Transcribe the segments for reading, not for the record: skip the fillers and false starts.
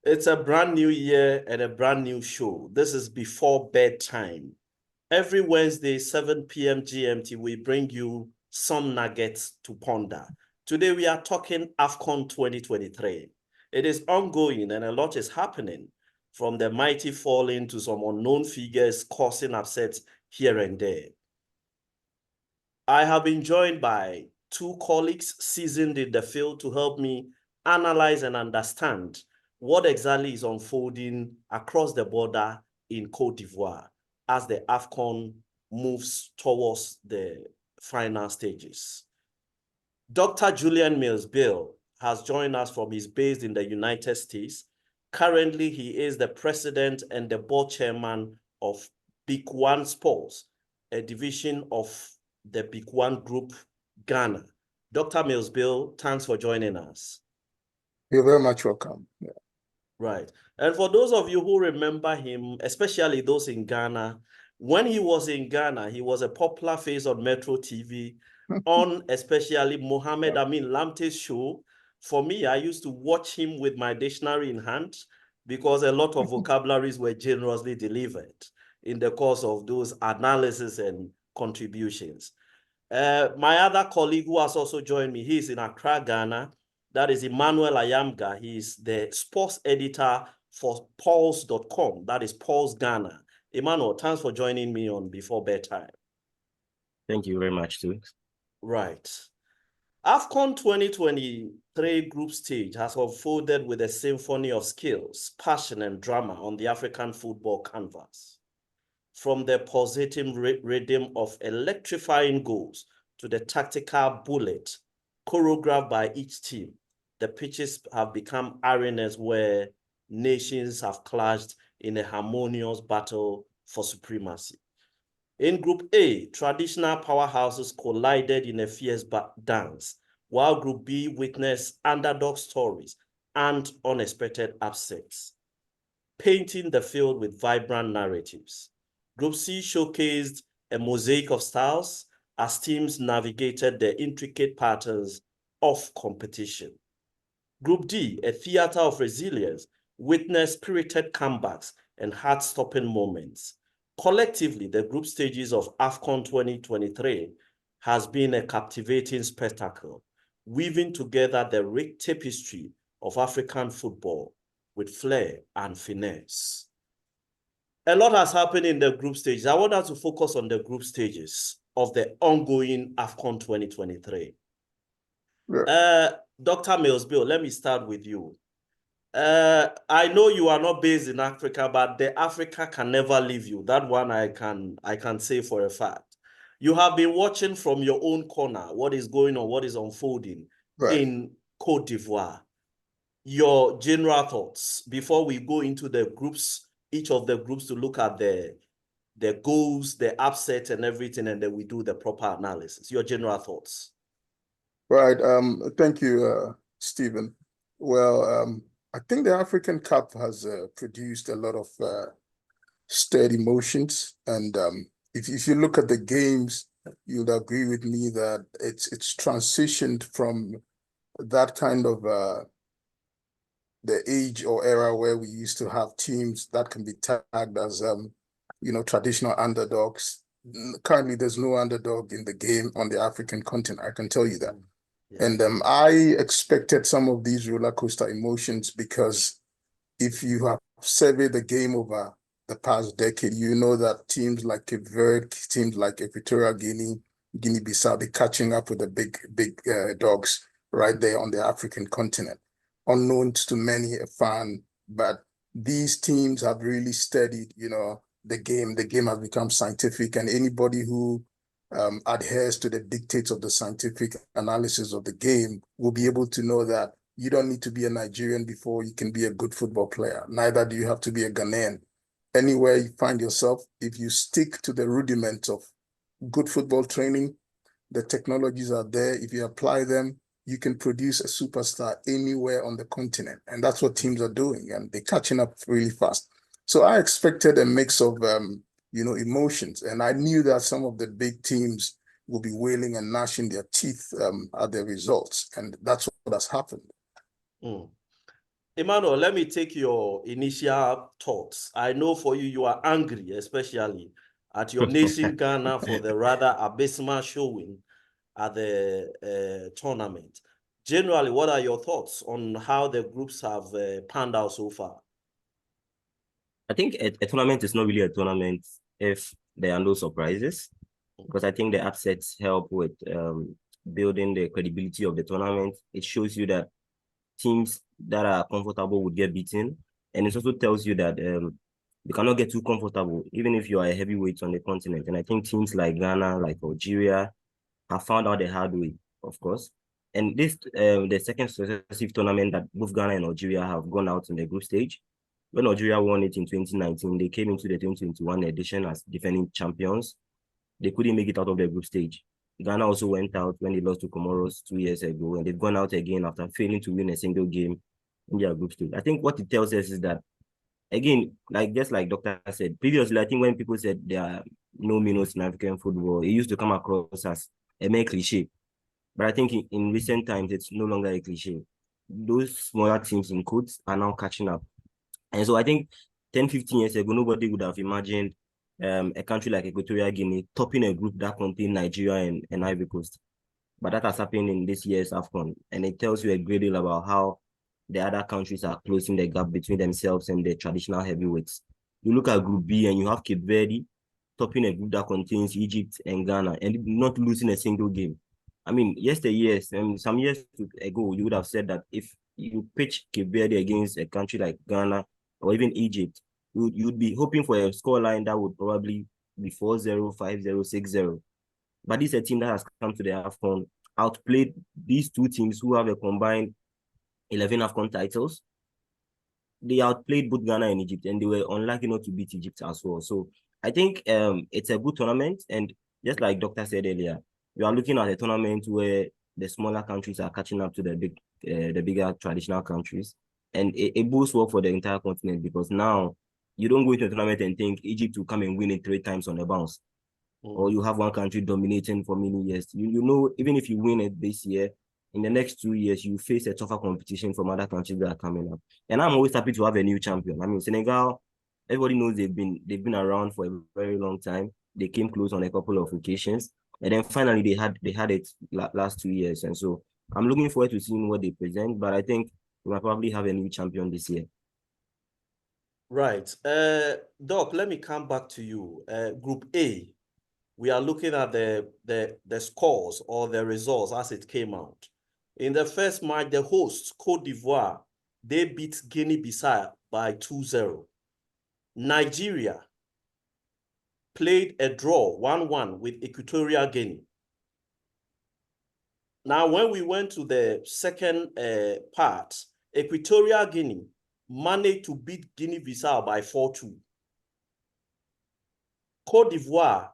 It's a brand new year and a brand new show. This is Before Bedtime. Every Wednesday, 7 p.m. GMT, we bring you some nuggets to ponder. Today, we are talking AFCON 2023. It is ongoing and a lot is happening, from the mighty falling to some unknown figures causing upsets here and there. I have been joined by two colleagues seasoned in the field to help me analyze and understand what exactly is unfolding across the border in Côte d'Ivoire as the AFCON moves towards the final stages. Dr. Julian Mills-Bill has joined us from his base in the United States. Currently, he is the president and the board chairman of Big One Sports, a division of the Big One Group, Ghana. Dr. Mills-Bill, thanks for joining us. You're very much welcome. Yeah. Right. And for those of you who remember him, especially those in Ghana, when he was in Ghana, he was a popular face on Metro TV, on especially Mohammed Amin Lamte's show. For me, I used to watch him with my dictionary in hand because a lot of vocabularies were generously delivered in the course of those analysis and contributions. My other colleague who has also joined me, he's in Accra, Ghana. That is Emmanuel Ayamga. He's the sports editor for Pulse.com. That is Pulse Ghana. Emmanuel, thanks for joining me on Before Bedtime. Thank you very much, too. Right. AFCON 2023 group stage has unfolded with a symphony of skills, passion, and drama on the African football canvas. From the pulsating rhythm of electrifying goals to the tactical bullet choreographed by each team, the pitches have become arenas where nations have clashed in a harmonious battle for supremacy. In Group A, traditional powerhouses collided in a fierce dance, while Group B witnessed underdog stories and unexpected upsets, painting the field with vibrant narratives. Group C showcased a mosaic of styles as teams navigated the intricate patterns of competition. Group D, a theater of resilience, witnessed spirited comebacks and heart-stopping moments. Collectively, the group stages of AFCON 2023 has been a captivating spectacle, weaving together the rich tapestry of African football with flair and finesse. A lot has happened in the group stages. I want us to focus on the group stages of the ongoing AFCON 2023. Yeah. Dr. Mills-Bill, let me start with you. I know you are not based in Africa, but the Africa can never leave you. That one I can say for a fact. You have been watching from your own corner what is going on, what is unfolding in Côte d'Ivoire. Your general thoughts before we go into the groups, each of the groups, to look at the goals, the upsets and everything, and then we do the proper analysis. Your general thoughts. Right. Thank you, Stephen. Well, I think the African Cup has produced a lot of stirred emotions, and if you look at the games, you'd agree with me that it's transitioned from that kind of the age or era where we used to have teams that can be tagged as traditional underdogs. Currently, there's no underdog in the game on the African continent. I can tell you that. Yeah. And I expected some of these roller coaster emotions because if you have surveyed the game over the past decade, you know that teams like Cape Verde, teams like Equatorial Guinea, Guinea-Bissau, be catching up with the big dogs right there on the African continent. Unknown to many a fan, but these teams have really studied, the game. The game has become scientific, and anybody who adheres to the dictates of the scientific analysis of the game will be able to know that you don't need to be a Nigerian before you can be a good football player. Neither do you have to be a Ghanaian. Anywhere you find yourself, if you stick to the rudiments of good football training, the technologies are there. If you apply them, you can produce a superstar anywhere on the continent. And that's what teams are doing, and they're catching up really fast. So I expected a mix of emotions. And I knew that some of the big teams will be wailing and gnashing their teeth at the results. And that's what has happened. Emmanuel, let me take your initial thoughts. I know for you, you are angry, especially at your nation, Ghana, for the rather abysmal showing at the tournament. Generally, what are your thoughts on how the groups have panned out so far? I think a tournament is not really a tournament if there are no surprises, because I think the upsets help with building the credibility of the tournament. It shows you that teams that are comfortable would get beaten, and it also tells you that you cannot get too comfortable, even if you are a heavyweight on the continent. And I think teams like Ghana, like Algeria, have found out the hard way, of course. And this the second successive tournament that both Ghana and Algeria have gone out in the group stage. When Algeria won it in 2019, they came into the 2021 edition as defending champions. They couldn't make it out of the group stage. Ghana also went out when they lost to Comoros 2 years ago, and they've gone out again after failing to win a single game in their group stage. I think what it tells us is that, again, just like Doctor said previously, I think when people said there are no minnows in African football, it used to come across as a mere cliche. But I think in recent times, it's no longer a cliche. Those smaller teams in quotes are now catching up. And so I think 10, 15 years ago, nobody would have imagined a country like Equatorial Guinea topping a group that contained Nigeria and Ivory Coast. But that has happened in this year's AFCON. And it tells you a great deal about how the other countries are closing the gap between themselves and the traditional heavyweights. You look at Group B and you have Cape Verde topping a group that contains Egypt and Ghana and not losing a single game. I mean, some years ago, you would have said that if you pitch Cape Verde against a country like Ghana or even Egypt, you'd be hoping for a scoreline that would probably be 4-0, 5-0, 6-0. But this is a team that has come to the AFCON, outplayed these two teams who have a combined 11 AFCON titles. They outplayed both Ghana and Egypt, and they were unlucky not to beat Egypt as well. So I think it's a good tournament. And just like Doctor said earlier, we are looking at a tournament where the smaller countries are catching up to the bigger traditional countries. And it bodes well for the entire continent, because now you don't go into a tournament and think Egypt will come and win it 3 times on the bounce. Or you have one country dominating for many years. You know, even if you win it this year, in the next 2 years, you face a tougher competition from other countries that are coming up. And I'm always happy to have a new champion. I mean, Senegal, everybody knows they've been around for a very long time. They came close on a couple of occasions. And then finally they had it last 2 years. And so I'm looking forward to seeing what they present, but I think we might probably have a new champion this year. Right. Doc, let me come back to you. Group A, we are looking at the scores or the results as it came out. In the first match, the hosts, Cote d'Ivoire, they beat Guinea-Bissau by 2-0. Nigeria played a draw 1-1 with Equatorial Guinea. Now, when we went to the second part, Equatorial Guinea managed to beat Guinea-Bissau by 4-2. Cote d'Ivoire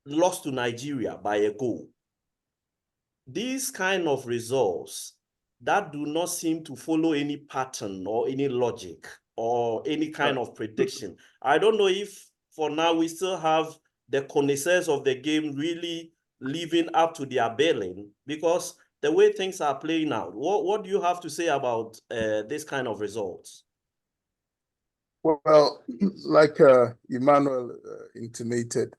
lost to Nigeria by a goal. These kind of results that do not seem to follow any pattern or any logic or any kind of prediction. I don't know if for now we still have the connoisseurs of the game really living up to their billing, because the way things are playing out. What do you have to say about this kind of results? Well, like Emmanuel intimated,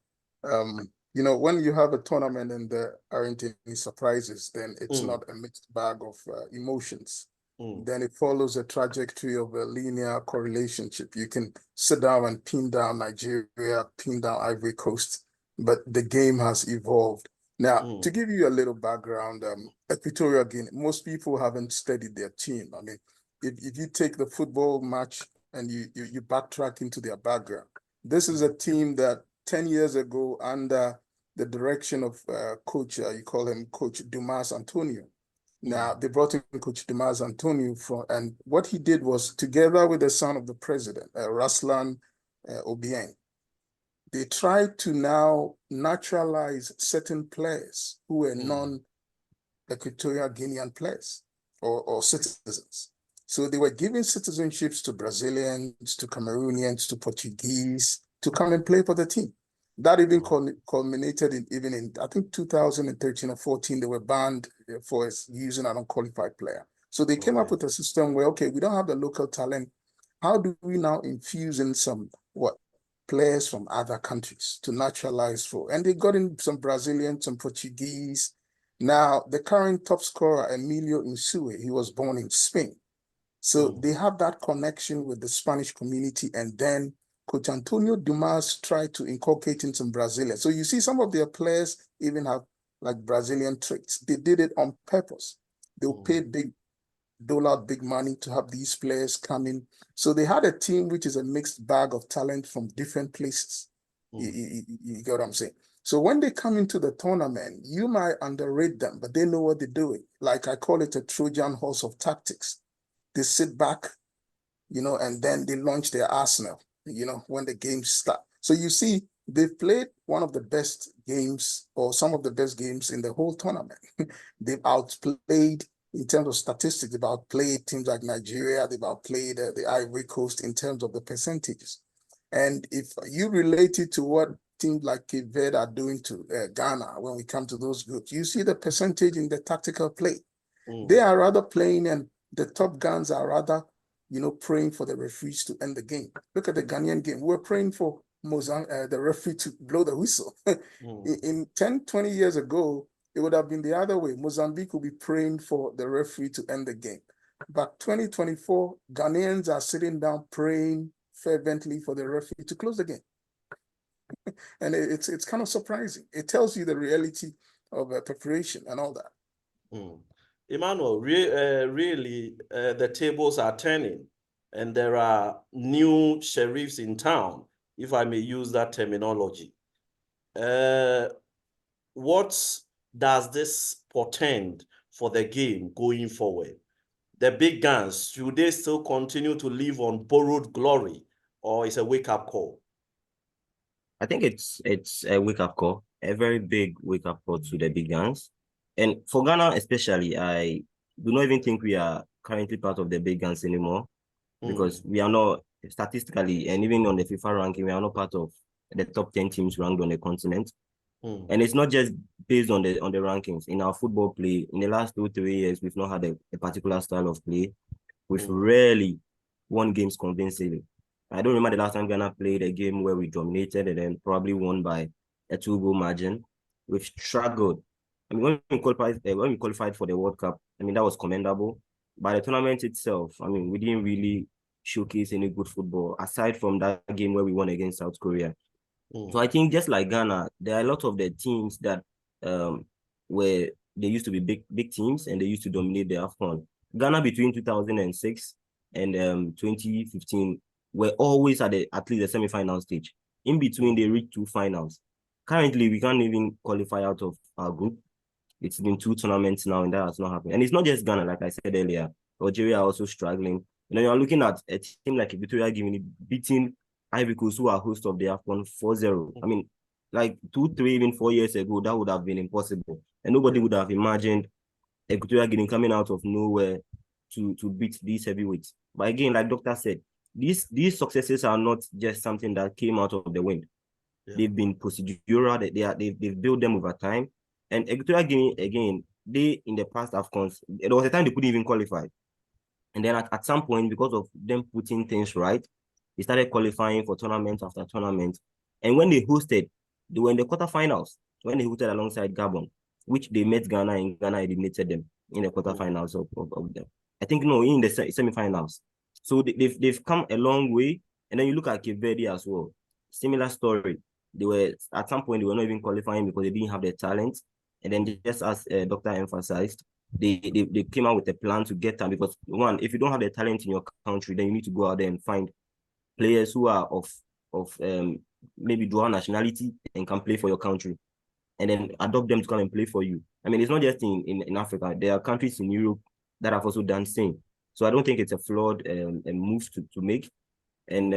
you know, when you have a tournament and there aren't any surprises, then it's not a mixed bag of emotions. Then it follows a trajectory of a linear correlationship. You can sit down and pin down Nigeria, pin down Ivory Coast, but the game has evolved. Now, to give you a little background, Equatorial Guinea, most people haven't studied their team. I mean, if you take the football match and you backtrack into their background, this is a team that 10 years ago, under the direction of coach, you call him Coach Dumas Antonio. Now, they brought in Coach Dumas Antonio and what he did was, together with the son of the president, Raslan Obiang, they tried to now naturalize certain players who were non-Equatorial Guinean players or citizens. So they were giving citizenships to Brazilians, to Cameroonians, to Portuguese, to come and play for the team. That even culminated in I think 2013 or 14, they were banned for using an unqualified player. So they came up with a system where, okay, we don't have the local talent. How do we now infuse in some players from other countries to naturalize for? And they got in some Brazilians, some Portuguese. Now, the current top scorer, Emilio Insue, he was born in Spain. So they have that connection with the Spanish community. And then Coach Antonio Dumas tried to inculcate in some Brazilians. So you see some of their players even have like Brazilian traits. They did it on purpose. They'll pay dole out big money to have these players come in. So they had a team which is a mixed bag of talent from different places. You get what I'm saying? So when they come into the tournament, you might underrate them, but they know what they're doing. Like I call it a Trojan horse of tactics. They sit back, and then they launch their arsenal, when the games start. So you see, they've played one of the best games or some of the best games in the whole tournament. They've outplayed in terms of statistics, they've outplayed teams like Nigeria, they've outplayed the Ivory Coast in terms of the percentages. And if you relate it to what teams like Cape Verde are doing to Ghana, when we come to those groups, you see the percentage in the tactical play. They are rather playing, and the top guns are rather, praying for the referees to end the game. Look at the Ghanaian game. We're praying for the referee to blow the whistle. In 10, 20 years ago, it would have been the other way. Mozambique would be praying for the referee to end the game. But 2024, Ghanaians are sitting down praying fervently for the referee to close the game. And it's kind of surprising. It tells you the reality of preparation and all that. Emmanuel, really, the tables are turning, and there are new sheriffs in town, if I may use that terminology. What does this portend for the game going forward? The big guns, should they still continue to live on borrowed glory, or is a wake-up call? I think it's a wake-up call, a very big wake-up call to the big guns. And for Ghana especially, I do not even think we are currently part of the big guns anymore, because we are not statistically, and even on the FIFA ranking, we are not part of the top 10 teams ranked on the continent. And it's not just based on the rankings. In our football play, in the last 2-3 years, we've not had a particular style of play. We've rarely won games convincingly. I don't remember the last time Ghana played a game where we dominated and then probably won by a 2-goal margin. We've struggled. I mean, when we qualified for the World Cup, I mean, that was commendable. But the tournament itself, I mean, we didn't really showcase any good football aside from that game where we won against South Korea. So I think just like Ghana, there are a lot of the teams that where they used to be big teams and they used to dominate the AFCON. Ghana between 2006 and 2015 were always at least the semi-final stage. In between, they reached 2 finals. Currently, we can't even qualify out of our group. It's been 2 tournaments now, and that has not happened. And it's not just Ghana, like I said earlier. Algeria are also struggling. You're looking at a team like Equatorial Guinea beating Ivory Coast, who are host of the AFCON 4-0. I mean, like 2, 3, even 4 years ago, that would have been impossible. And nobody would have imagined Equatorial Guinea coming out of nowhere to beat these heavyweights. But again, like Doctor said, these successes are not just something that came out of the wind. They've been procedural. They've built them over time. And Equatorial Guinea, again, they in the past AFCONs, there was a time they couldn't even qualify. And then at some point, because of them putting things right, they started qualifying for tournament after tournament. And when they hosted, they were in the quarterfinals, when they hosted alongside Gabon, which they met Ghana, and Ghana eliminated them in the quarterfinals of them. I think, no, in the semifinals. So they've come a long way. And then you look at Cape Verde as well. Similar story. They were, at some point, they were not even qualifying because they didn't have the talent. And then just as Doctor emphasized, they came out with a plan to get them, because one, if you don't have the talent in your country, then you need to go out there and find players who are of maybe dual nationality and can play for your country, and then adopt them to come and play for you. I mean, it's not just in Africa. There are countries in Europe that have also done same. So I don't think it's a flawed move to make. And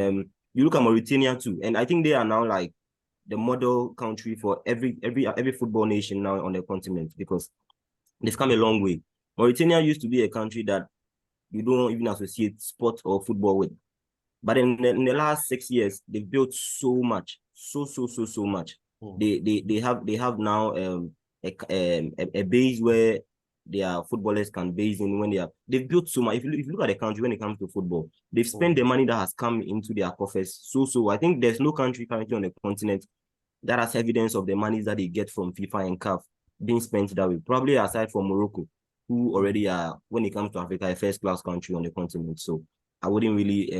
you look at Mauritania too, and I think they are now like the model country for every football nation now on the continent, because they've come a long way. Mauritania used to be a country that you don't even associate sport or football with. But in the last 6 years, they've built so much, so much. They have now a base where their footballers can base in when they've built so much. If you look at the country when it comes to football, they've spent the money that has come into their coffers. So I think there's no country currently on the continent that has evidence of the monies that they get from FIFA and CAF being spent that way. Probably aside from Morocco, who already are, when it comes to Africa, a first-class country on the continent. So I wouldn't really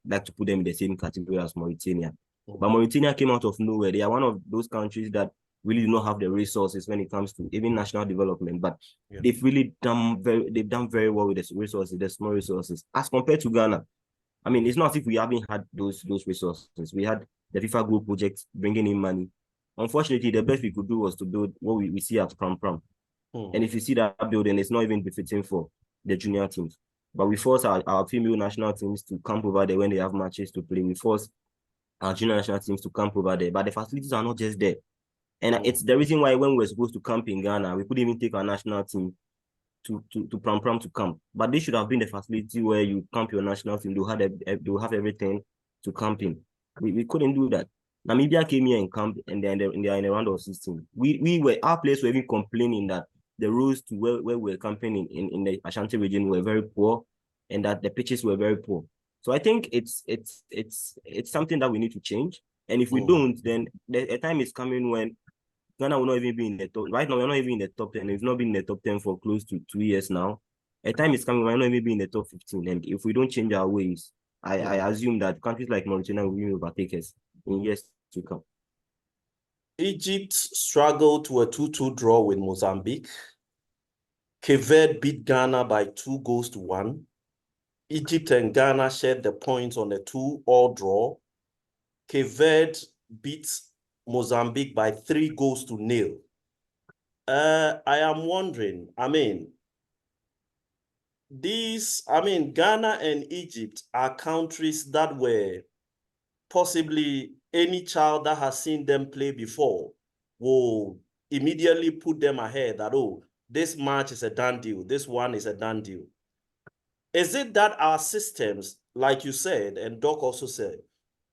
like to put them in the same category as Mauritania. But Mauritania came out of nowhere. They are one of those countries that really do not have the resources when it comes to even national development, but they've really done very well with the resources, the small resources, as compared to Ghana. I mean, it's not as if we haven't had those resources. We had the FIFA Group project bringing in money. Unfortunately, the best we could do was to build what we see at Pram Pram. And if you see that building, it's not even befitting for the junior teams. But we force our female national teams to camp over there when they have matches to play. We force our junior national teams to camp over there. But the facilities are not just there. And it's the reason why when we were supposed to camp in Ghana, we couldn't even take our national team to Pram Pram to camp. But they should have been the facility where you camp your national team. They'll have everything to camp in. We couldn't do that. Namibia came here and camped, and they're in the round of 16. Our players were even complaining that the roads to where we were camping in the Ashanti region were very poor, and that the pitches were very poor. So I think it's something that we need to change. And if we don't, then a time is coming when Ghana will not even be in the top. Right now, we're not even in the top 10. We've not been in the top 10 for close to 2 years now. A time is coming, we're not even be in the top 15. And if we don't change our ways, I assume that countries like Mauritania will overtake us in years to come. Egypt struggled to a 2-2 draw with Mozambique. Cape Verde beat Ghana by 2-1. Egypt and Ghana shared the points on a 2-all draw. Cape Verde beat Mozambique by 3-0. I am wondering, Ghana and Egypt are countries that were possibly any child that has seen them play before will immediately put them ahead that, oh, this match is a done deal. This one is a done deal. Is it that our systems, like you said, and Doc also said,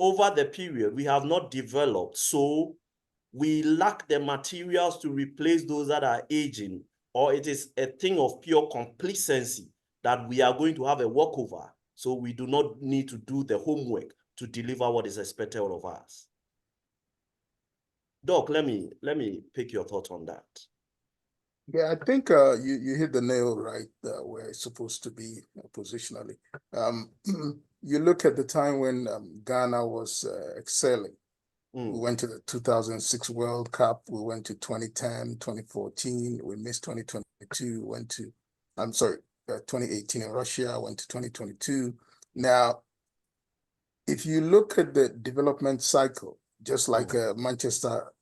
over the period, we have not developed, so we lack the materials to replace those that are aging, or it is a thing of pure complacency that we are going to have a walkover, so we do not need to do the homework to deliver what is expected of us? Doc, let me pick your thoughts on that. Yeah, I think you hit the nail right where it's supposed to be positionally. You look at the time when Ghana was excelling. We went to the 2006 World Cup. We went to 2010, 2014. We missed 2022. Went to, 2018 in Russia. Went to 2022. Now, if you look at the development cycle, just like Manchester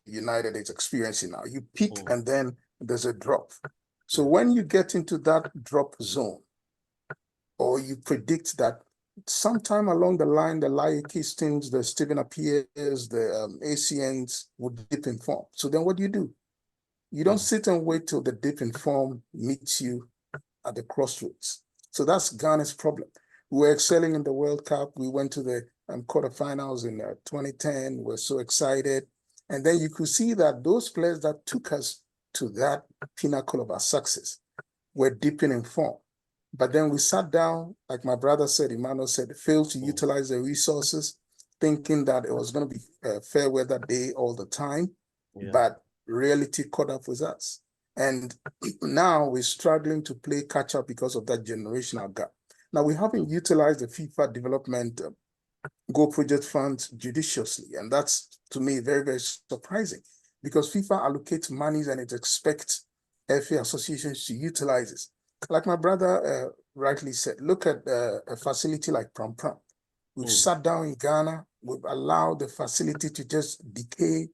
United is experiencing now, you peak and then there's a drop. So when you get into that drop zone, or you predict that sometime along the line, the Lyakistins, the Stephen Appiahs, the ACNs would dip in form. So then what do? You don't sit and wait till the dip in form meets you at the crossroads. So that's Ghana's problem. We were excelling in the World Cup. We went to the quarterfinals in 2010. We're so excited. And then you could see that those players that took us to that pinnacle of our success were dipping in form. But then we sat down, like my brother said, Emmanuel said, failed to utilize the resources, thinking that it was going to be a fair weather day all the time. Yeah. But reality caught up with us. And now we're struggling to play catch up because of that generational gap. Now, we haven't utilized the FIFA development Go Project funds judiciously. And that's, to me, very, very surprising, because FIFA allocates monies and it expects FA associations to utilize it. Like my brother rightly said, look at a facility like Pram Pram. We've sat down in Ghana, we've allowed the facility to just decay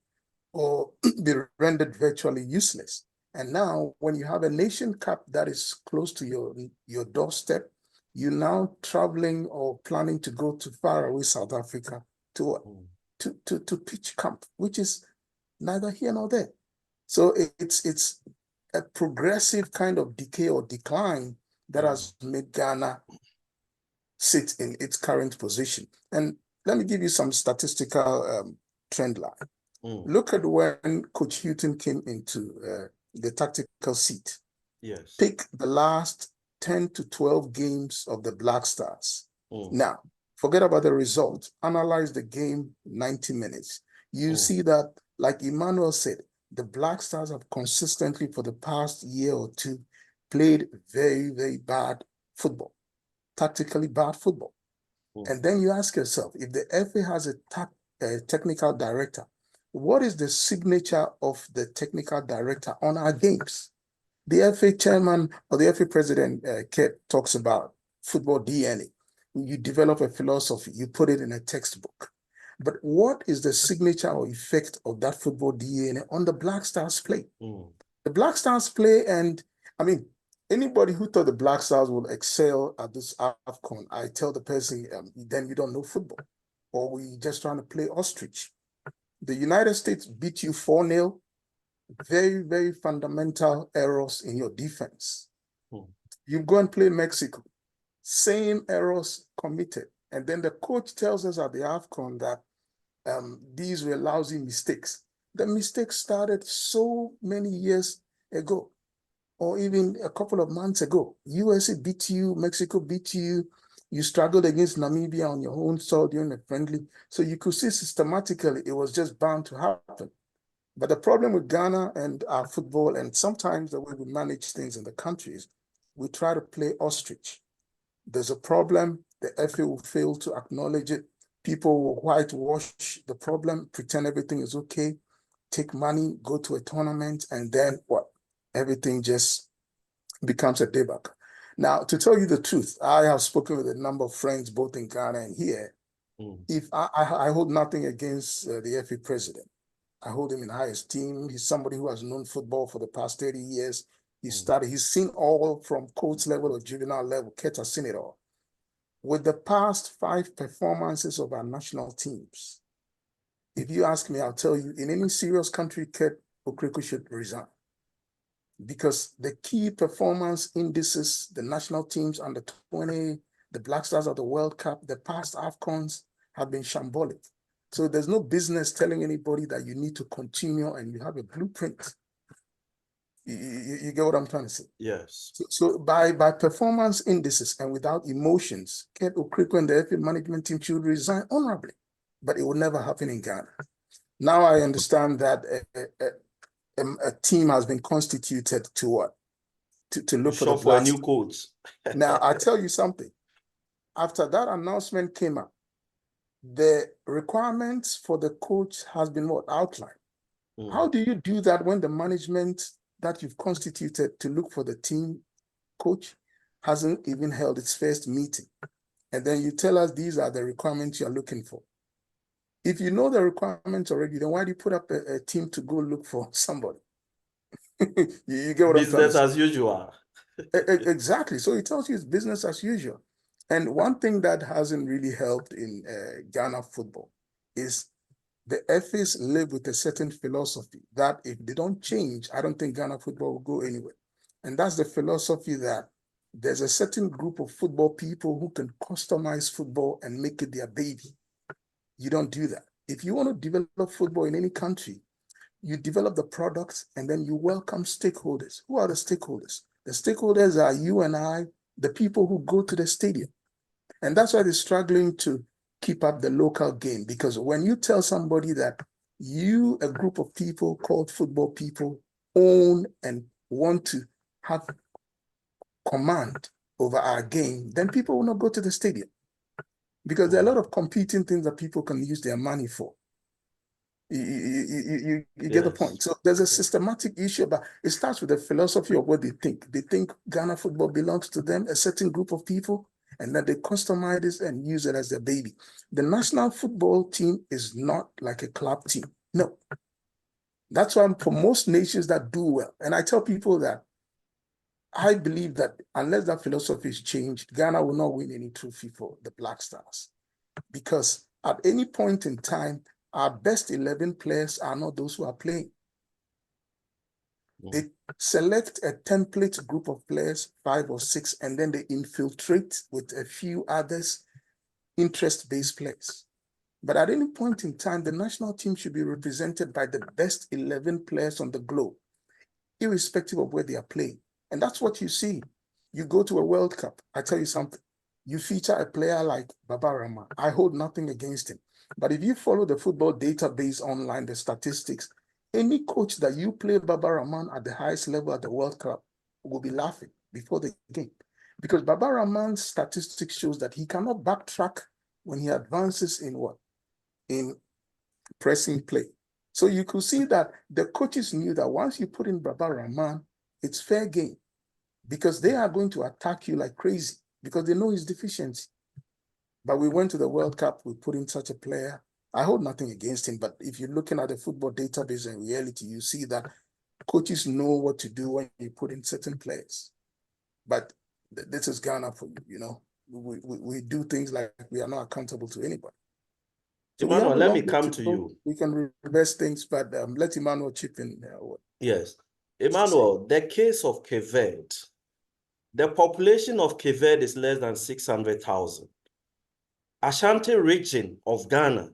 or be rendered virtually useless. And now when you have a nation cup that is close to your doorstep, you're now traveling or planning to go to faraway South Africa to pitch camp, which is neither here nor there. So it's a progressive kind of decay or decline that has made Ghana sit in its current position. And let me give you some statistical trend line. Look at when Coach Houghton came into the tactical seat. Yes. Pick the last 10 to 12 games of the Black Stars. Now, forget about the result. Analyze the game 90 minutes. You see that, like Emmanuel said, the Black Stars have consistently for the past year or two played very, very bad football, tactically bad football. And then you ask yourself, if the FA has a technical director, what is the signature of the technical director on our games? The FA chairman or the FA president talks about football DNA. You develop a philosophy, you put it in a textbook. But what is the signature or effect of that football DNA on the Black Stars play? The Black Stars play, and I mean, anybody who thought the Black Stars will excel at this AFCON, I tell the person, then you don't know football, or we just trying to play ostrich. The United States beat you 4-0. Very, very fundamental errors in your defense. You go and play Mexico, same errors committed. And then the coach tells us at the AFCON that these were lousy mistakes. The mistakes started so many years ago, or even a couple of months ago. USA beat you, Mexico beat you, you struggled against Namibia on your own soil during the friendly. So you could see systematically it was just bound to happen. But the problem with Ghana and our football, and sometimes the way we manage things in the countries, we try to play ostrich. There's a problem, the FA will fail to acknowledge it. People will whitewash the problem, pretend everything is okay, take money, go to a tournament, and then what? Everything just becomes a debacle. Now, to tell you the truth, I have spoken with a number of friends, both in Ghana and here. If I hold nothing against the FA president. I hold him in high esteem. He's somebody who has known football for the past 30 years. He's seen all from coach level or juvenile level. Ket has seen it all. With the past 5 performances of our national teams, if you ask me, I'll tell you, in any serious country, Ket Okriko should resign. Because the key performance indices, the national teams under 20, the Black Stars of the World Cup, the past AFCONs have been shambolic. So there's no business telling anybody that you need to continue and you have a blueprint. You get what I'm trying to say? Yes. So by performance indices and without emotions, Ket Okriko and the FA management team should resign honorably, but it will never happen in Ghana. Now I understand that a team has been constituted to what? To look for the for a new coach. Now I tell you something. After that announcement came up, the requirements for the coach has been what? Outlined. How do you do that when the management that you've constituted to look for the team coach hasn't even held its first meeting? And then you tell us these are the requirements you're looking for. If you know the requirements already, then why do you put up a team to go look for somebody? you get what I'm trying to say? Business as usual. Exactly. So it tells you it's business as usual. And one thing that hasn't really helped in Ghana football is the FAs live with a certain philosophy that if they don't change, I don't think Ghana football will go anywhere. And that's the philosophy that there's a certain group of football people who can customize football and make it their baby. You don't do that. If you want to develop football in any country, you develop the products and then you welcome stakeholders. Who are the stakeholders? The stakeholders are you and I, the people who go to the stadium. And that's why they're struggling to keep up the local game. Because when you tell somebody that you, a group of people called football people, own and want to have command over our game, then people will not go to the stadium. Because there are a lot of competing things that people can use their money for. You get the point. So there's a systematic issue about it. Starts with the philosophy of what they think. They think Ghana football belongs to them, a certain group of people, and that they customize this and use it as their baby. The national football team is not like a club team. No. That's why for most nations that do well, and I tell people that I believe that unless that philosophy is changed, Ghana will not win any trophy for the Black Stars. Because at any point in time, our best 11 players are not those who are playing. They select a template group of players, 5 or 6, and then they infiltrate with a few others, interest-based players. But at any point in time, the national team should be represented by the best 11 players on the globe, irrespective of where they are playing. And that's what you see. You go to a World Cup, I tell you something, you feature a player like Baba Rahman. I hold nothing against him. But if you follow the football database online, the statistics, any coach that you play Baba Rahman at the highest level at the World Cup will be laughing before the game. Because Baba Rahman's statistics shows that he cannot backtrack when he advances in what? In pressing play. So you could see that the coaches knew that once you put in Baba Rahman, it's fair game because they are going to attack you like crazy because they know his deficiency. But we went to the World Cup, we put in such a player. I hold nothing against him, but if you're looking at the football database and reality, you see that coaches know what to do when you put in certain players. But this is Ghana for you, you know. We do things like we are not accountable to anybody. So Emmanuel, let me come to you. We can reverse things, but let Emmanuel chip in. Yes. Emmanuel, the case of Cape Verde, the population of Cape Verde is less than 600,000. Ashanti region of Ghana,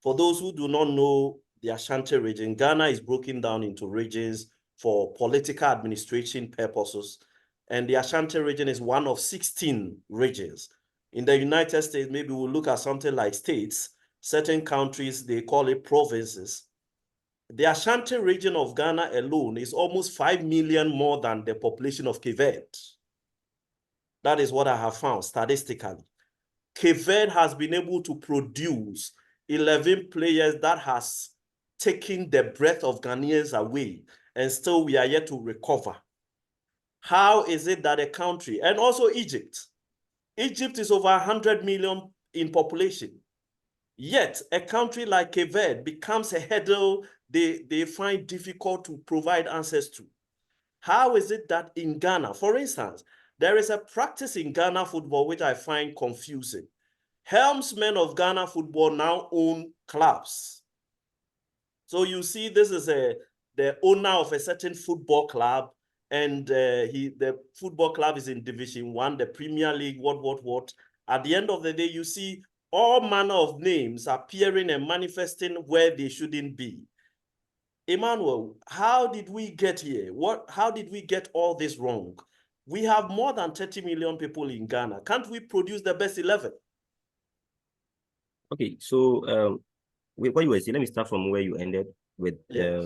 for those who do not know the Ashanti region, Ghana is broken down into regions for political administration purposes. And the Ashanti region is one of 16 regions. In the United States, maybe we'll look at something like states. Certain countries, they call it provinces. The Ashanti region of Ghana alone is almost 5 million more than the population of Cape Verde. That is what I have found statistically. Cape Verde has been able to produce 11 players that has taken the breath of Ghanaians away, and still we are yet to recover. How is it that a country, and also Egypt is over 100 million in population, yet a country like Cape Verde becomes a hurdle they find difficult to provide answers to? How is it that in Ghana, for instance, there is a practice in Ghana football which I find confusing. Helmsmen of Ghana football now own clubs. So you see, this is the owner of a certain football club, and the football club is in Division 1, the Premier League, what. At the end of the day, you see all manner of names appearing and manifesting where they shouldn't be. Emmanuel, how did we get here? How did we get all this wrong? We have more than 30 million people in Ghana. Can't we produce the best 11? Okay, so what you were saying, let me start from where you ended with Yes.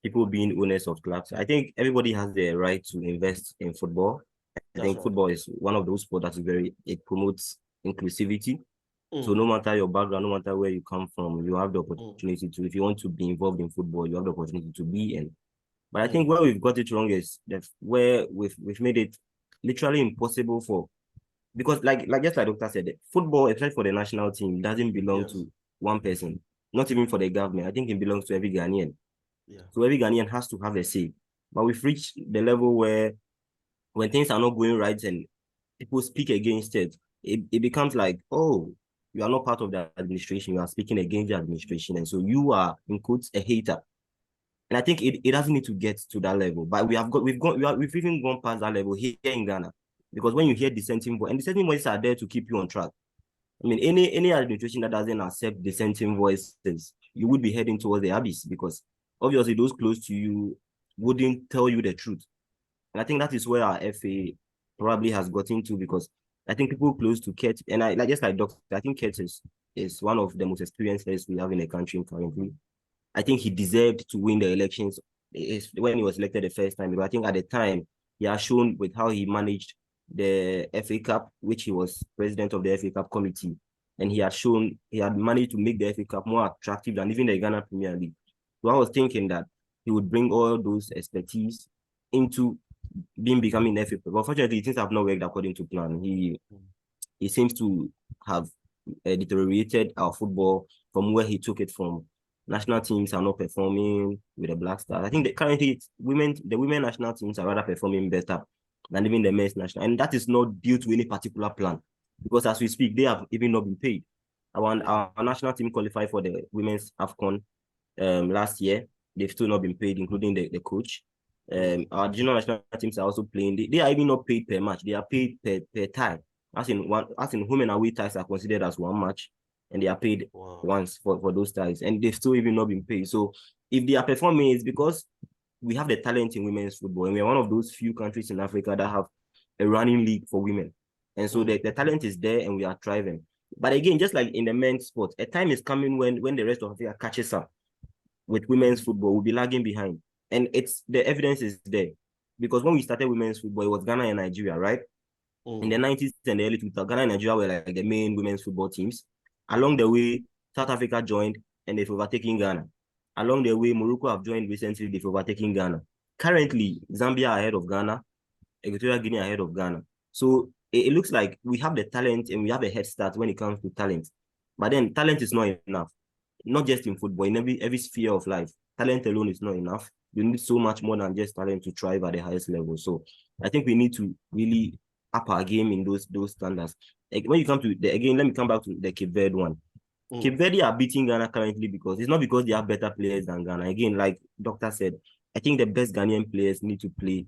people being owners of clubs. I think everybody has the right to invest in football. I think football is one of those sports that it promotes inclusivity. So no matter your background, no matter where you come from, you have the opportunity to, if you want to be involved in football, you have the opportunity to be in. But I think where we've got it wrong is that where we've made it literally impossible for, because just like Doctor said, football, especially for the national team, doesn't belong to one person, not even for the government. I think it belongs to every Ghanaian. Yeah. So every Ghanaian has to have a say. But we've reached the level where when things are not going right and people speak against it, it becomes like, oh, you are not part of the administration, you are speaking against the administration. And so you are, in quotes, a hater. And I think it doesn't need to get to that level. But we've even gone past that level here in Ghana. Because when you hear dissenting voices, and dissenting voices are there to keep you on track. I mean, any administration that doesn't accept dissenting voices, you would be heading towards the abyss, because obviously those close to you wouldn't tell you the truth. And I think that is where our FA probably has gotten to, because I think people close to Kurt, and I think Kurt is one of the most experienced players we have in the country currently. I think he deserved to win the elections when he was elected the first time. But I think at the time, he has shown with how he managed the FA Cup, which he was president of the FA Cup committee, and he had managed to make the FA Cup more attractive than even the Ghana Premier League. So I was thinking that he would bring all those expertise into becoming FA. But unfortunately, things have not worked according to plan. He seems to have deteriorated our football from where he took it from. National teams are not performing with the Black Stars. I think that currently the women national teams are rather performing better than even the men's national. And that is not due to any particular plan, because as we speak, they have even not been paid. Our national team qualified for the women's AFCON last year. They've still not been paid, including the coach. Our junior national teams are also playing. They are even not paid per match. They are paid per tie. As in home and away ties are considered as one match, and they are paid once for those ties, and they've still even not been paid. So if they are performing, it's because we have the talent in women's football, and we are one of those few countries in Africa that have a running league for women. And so the talent is there and we are thriving. But again, just like in the men's sport, a time is coming when the rest of Africa catches up with women's football. We'll be lagging behind. And the evidence is there. Because when we started women's football, it was Ghana and Nigeria, right? In the 90s and the early 2000s, Ghana and Nigeria were like the main women's football teams. Along the way, South Africa joined and they've overtaken Ghana. Along the way, Morocco have joined recently, they've overtaken Ghana. Currently, Zambia ahead of Ghana, Equatorial Guinea ahead of Ghana. So it looks like we have the talent and we have a head start when it comes to talent. But then talent is not enough. Not just in football, in every sphere of life. Talent alone is not enough. You need so much more than just talent to thrive at the highest level. So I think we need to really up our game in those standards. Like when you come to again, let me come back to the Cape Verde one. Cape Verde are beating Ghana currently because it's not because they have better players than Ghana. Again, like Doctor said, I think the best Ghanaian players need to play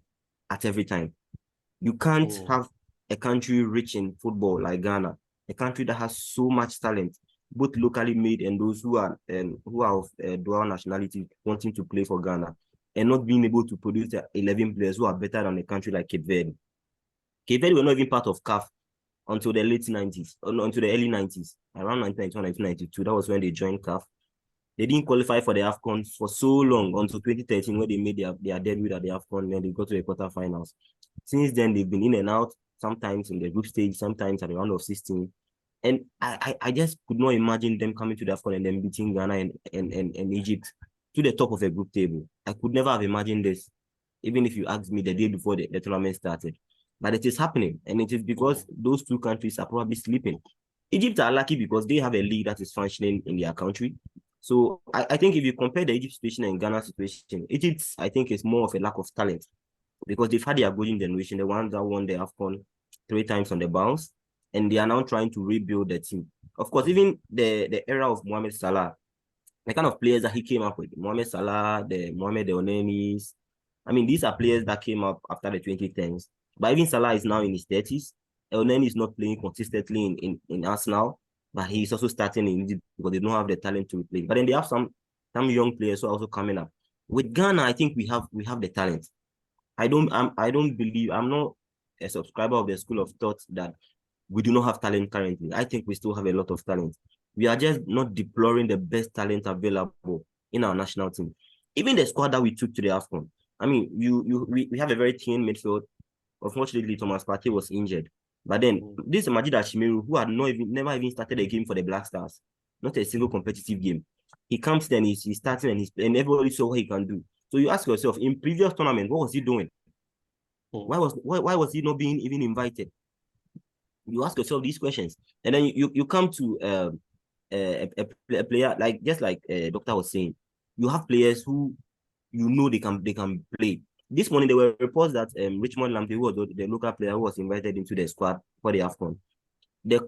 at every time. You can't have a country rich in football like Ghana, a country that has so much talent, both locally made and those who are of dual nationality wanting to play for Ghana, and not being able to produce 11 players who are better than a country like Cape Verde. Cape Verde were not even part of CAF until the late 90s, until the early 90s, around 1991, 1992. That was when they joined CAF. They didn't qualify for the AFCON for so long until 2013 when they made their debut at the AFCON and they got to the quarterfinals. Since then, they've been in and out, sometimes in the group stage, sometimes at the round of 16. And I just could not imagine them coming to the AFCON and then beating Ghana and Egypt to the top of a group table. I could never have imagined this, even if you asked me the day before the tournament started. But it is happening, and it is because those two countries are probably sleeping. Egypt are lucky because they have a league that is functioning in their country. So I think if you compare the Egypt situation and Ghana situation, Egypt, I think, is more of a lack of talent because they've had their golden generation, the ones that won the AFCON 3 times on the bounce, and they are now trying to rebuild the team. Of course, even the era of Mohamed Salah, the kind of players that he came up with, Mohamed Salah, the Mohamed Elnenis, I mean, these are players that came up after the 2010s. But even Salah is now in his 30s. Elneny is not playing consistently in Arsenal, but he's also starting in Egypt because they don't have the talent to play. But then they have some young players who are also coming up. With Ghana, I think we have the talent. I'm not a subscriber of the school of thought that we do not have talent currently. I think we still have a lot of talent. We are just not deploying the best talent available in our national team. Even the squad that we took to the AFCON. I mean, we have a very thin midfield. Unfortunately, Thomas Partey was injured. But then this is Majid Ashimeru, who had never even started a game for the Black Stars, not a single competitive game. He comes then, he's starting, and everybody saw what he can do. So you ask yourself, in previous tournament, what was he doing? Why was he not being even invited? You ask yourself these questions, and then you come to a player like Doctor was saying, you have players who they can play. This morning, there were reports that Richmond Lamptey, who was the local player who was invited into the squad for the AFCON,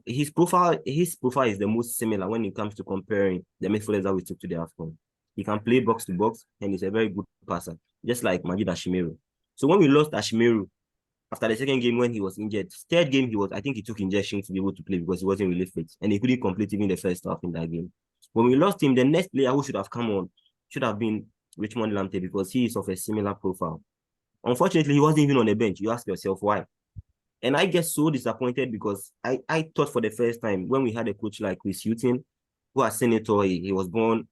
his profile is the most similar when it comes to comparing the midfielders that we took to the AFCON. He can play box to box, and he's a very good passer, just like Majid Ashimeru. So when we lost Ashimeru, after the second game when he was injured, third game I think he took injections to be able to play because he wasn't really fit, and he couldn't complete even the first half in that game. When we lost him, the next player who should have come on should have been Richmond Lamptey because he is of a similar profile. Unfortunately, he wasn't even on the bench. You ask yourself why. And I get so disappointed because I thought for the first time when we had a coach like Chris Hughton, who was senator, he was born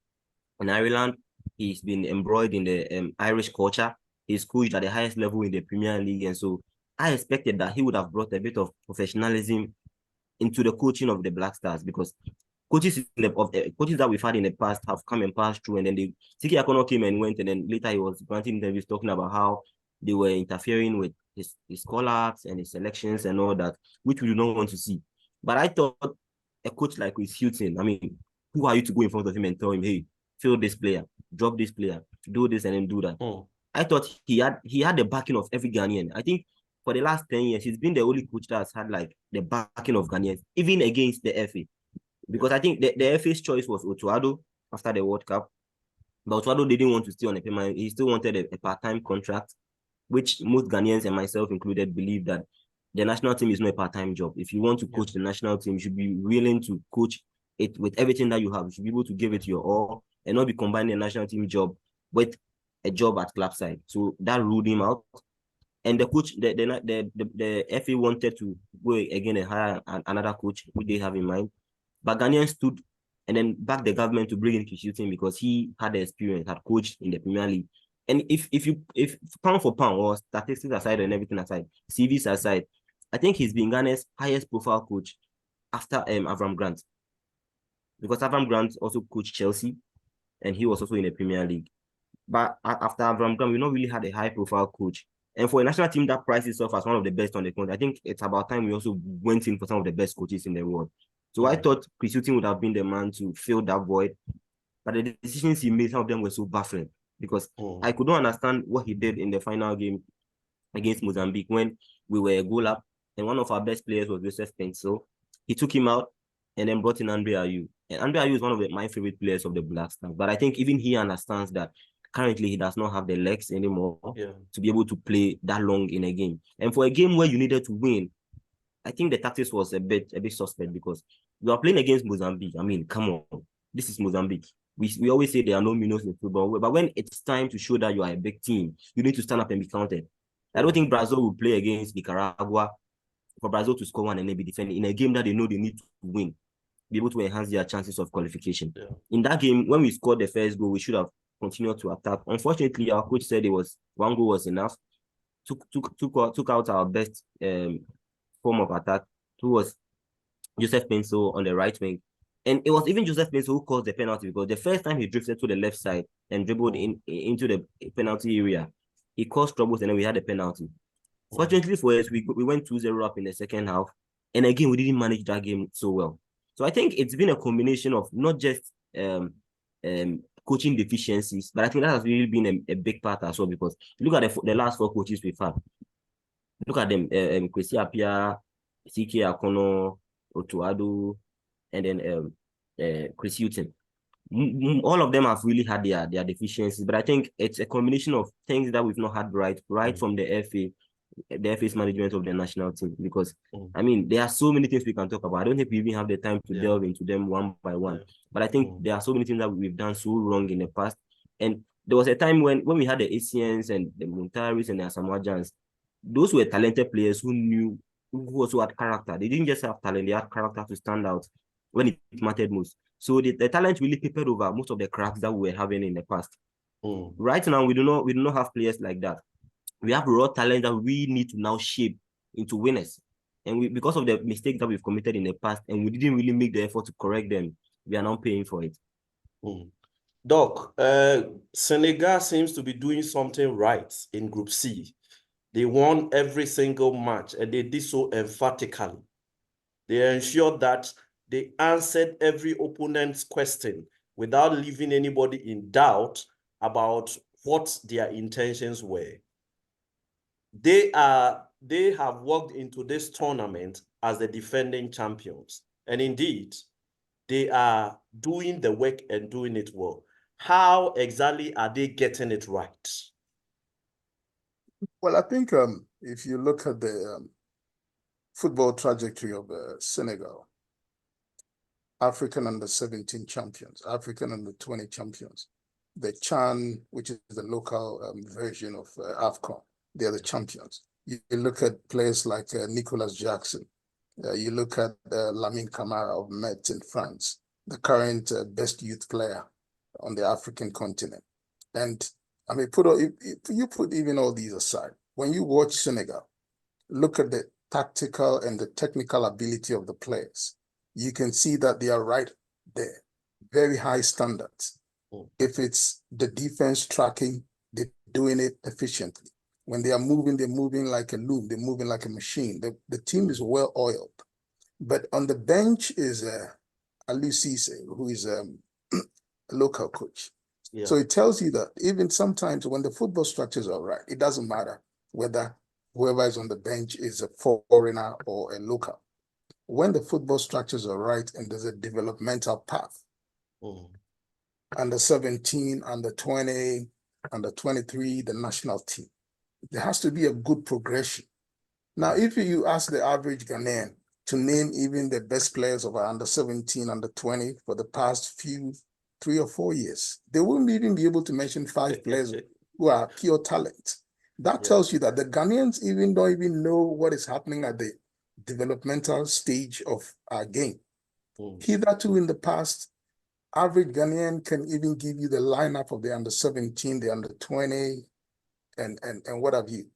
in Ireland. He's been embroiled in the Irish culture. He's coached at the highest level in the Premier League. And so I expected that he would have brought a bit of professionalism into the coaching of the Black Stars because coaches that we've had in the past have come and passed through, and then Siki Akono came and went, and then later he was granting interviews talking about how they were interfering with his call-ups and his selections and all that, which we do not want to see. But I thought a coach like Chris Hughton, I mean, who are you to go in front of him and tell him, hey, fill this player, drop this player, do this and then do that? I thought he had the backing of every Ghanaian. I think for the last 10 years, he's been the only coach that has had like the backing of Ghanaians, even against the FA. Because I think the FA's choice was Otuado after the World Cup. But Otuado didn't want to stay on a permanent. He still wanted a part-time contract, which most Ghanaians and myself included believe that the national team is not a part-time job. If you want to coach the national team, you should be willing to coach it with everything that you have. You should be able to give it your all and not be combining a national team job with a job at club side. So that ruled him out. And the coach, the FA wanted to go again and hire another coach who they have in mind. But Ghanaian stood and then backed the government to bring in Kishilton because he had the experience, had coached in the Premier League. And if pound for pound or statistics aside and everything aside, CVs aside, I think he's been Ghana's highest profile coach after Avram Grant. Because Avram Grant also coached Chelsea and he was also in the Premier League. But after Avram Grant, we not really had a high profile coach. And for a national team that prides itself as one of the best on the continent, I think it's about time we also went in for some of the best coaches in the world. So I thought Chris Hughton would have been the man to fill that void. But the decisions he made, some of them were so baffling because I couldn't understand what he did in the final game against Mozambique when we were a goal up and one of our best players was Joseph Pencil. He took him out and then brought in Andre Ayew. And Andre Ayew is one of my favorite players of the Black Stars. But I think even he understands that currently he does not have the legs anymore to be able to play that long in a game. And for a game where you needed to win, I think the tactics was a bit suspect because you are playing against Mozambique. I mean, come on. This is Mozambique. We always say there are no minnows in football, but when it's time to show that you are a big team, you need to stand up and be counted. I don't think Brazil will play against Nicaragua for Brazil to score one and then be defending in a game that they know they need to win, be able to enhance their chances of qualification. In that game, when we scored the first goal, we should have continued to attack. Unfortunately, our coach said it was one goal was enough. Took out our best form of attack, who was Joseph Pencil on the right wing. And it was even Joseph Pencil who caused the penalty because the first time he drifted to the left side and dribbled into the penalty area, he caused troubles and then we had a penalty. Fortunately for us, we went 2-0 up in the second half. And again, we didn't manage that game so well. So I think it's been a combination of not just coaching deficiencies, but I think that has really been a big part as well because look at the last 4 coaches we've had. Look at them, Kwesi Appiah, CK Akono, Otuado, and then Chris Hughton. All of them have really had their deficiencies, but I think it's a combination of things that we've not had right from the FA's management of the national team. Because I mean, there are so many things we can talk about. I don't think we even have the time to delve into them one by one. But I think there are so many things that we've done so wrong in the past. And there was a time when we had the Asians and the Muntaris and the Asamoah, those were talented players who also had character. They didn't just have talent, they had character to stand out when it mattered most. So the talent really papered over most of the cracks that we were having in the past. Right now, we do not have players like that. We have raw talent that we need to now shape into winners. And because of the mistakes that we've committed in the past, and we didn't really make the effort to correct them, we are now paying for it. Doc, Senegal seems to be doing something right in Group C. They won every single match and they did so emphatically. They ensured that they answered every opponent's question without leaving anybody in doubt about what their intentions were. They have walked into this tournament as the defending champions. And indeed, they are doing the work and doing it well. How exactly are they getting it right? Well, I think if you look at the football trajectory of Senegal, African under-17 champions, African under-20 champions, the CHAN, which is the local version of AFCON, they're the champions. You look at players like Nicolas Jackson. You look at Lamine Camara of Metz in France, the current best youth player on the African continent. And I mean, you put even all these aside, when you watch Senegal, look at the tactical and the technical ability of the players. You can see that they are right there, very high standards. If it's the defense tracking, they're doing it efficiently. When they are moving, they're moving like a loom, they're moving like a machine. The team is well oiled. But on the bench is Aliou Cisse, who is a local coach. So it tells you that even sometimes when the football structures are right, it doesn't matter whether whoever is on the bench is a foreigner or a local. When the football structures are right and there's a developmental path, under 17, under 20, under 23, the national team, there has to be a good progression. Now, if you ask the average Ghanaian to name even the best players of our under 17, under 20 for the past 3 or 4 years, they wouldn't even be able to mention 5 players who are pure talent. That tells you that the Ghanaians even don't even know what is happening at the developmental stage of our game. Hitherto in the past, average Ghanaian can even give you the lineup of the under-17, the under-20, and what have you.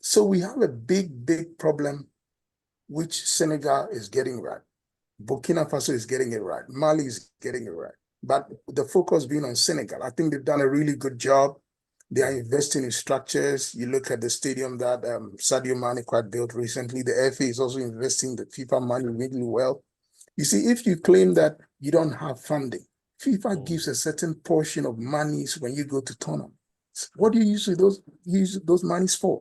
So we have a big problem, which Senegal is getting right. Burkina Faso is getting it right. Mali is getting it right. But the focus being on Senegal, I think they've done a really good job. They are investing in structures. You look at the stadium that Sadio Mane quite built recently. The FA is also investing the FIFA money really well. You see, if you claim that you don't have funding, FIFA gives a certain portion of monies when you go to tournaments. What do you use those monies for?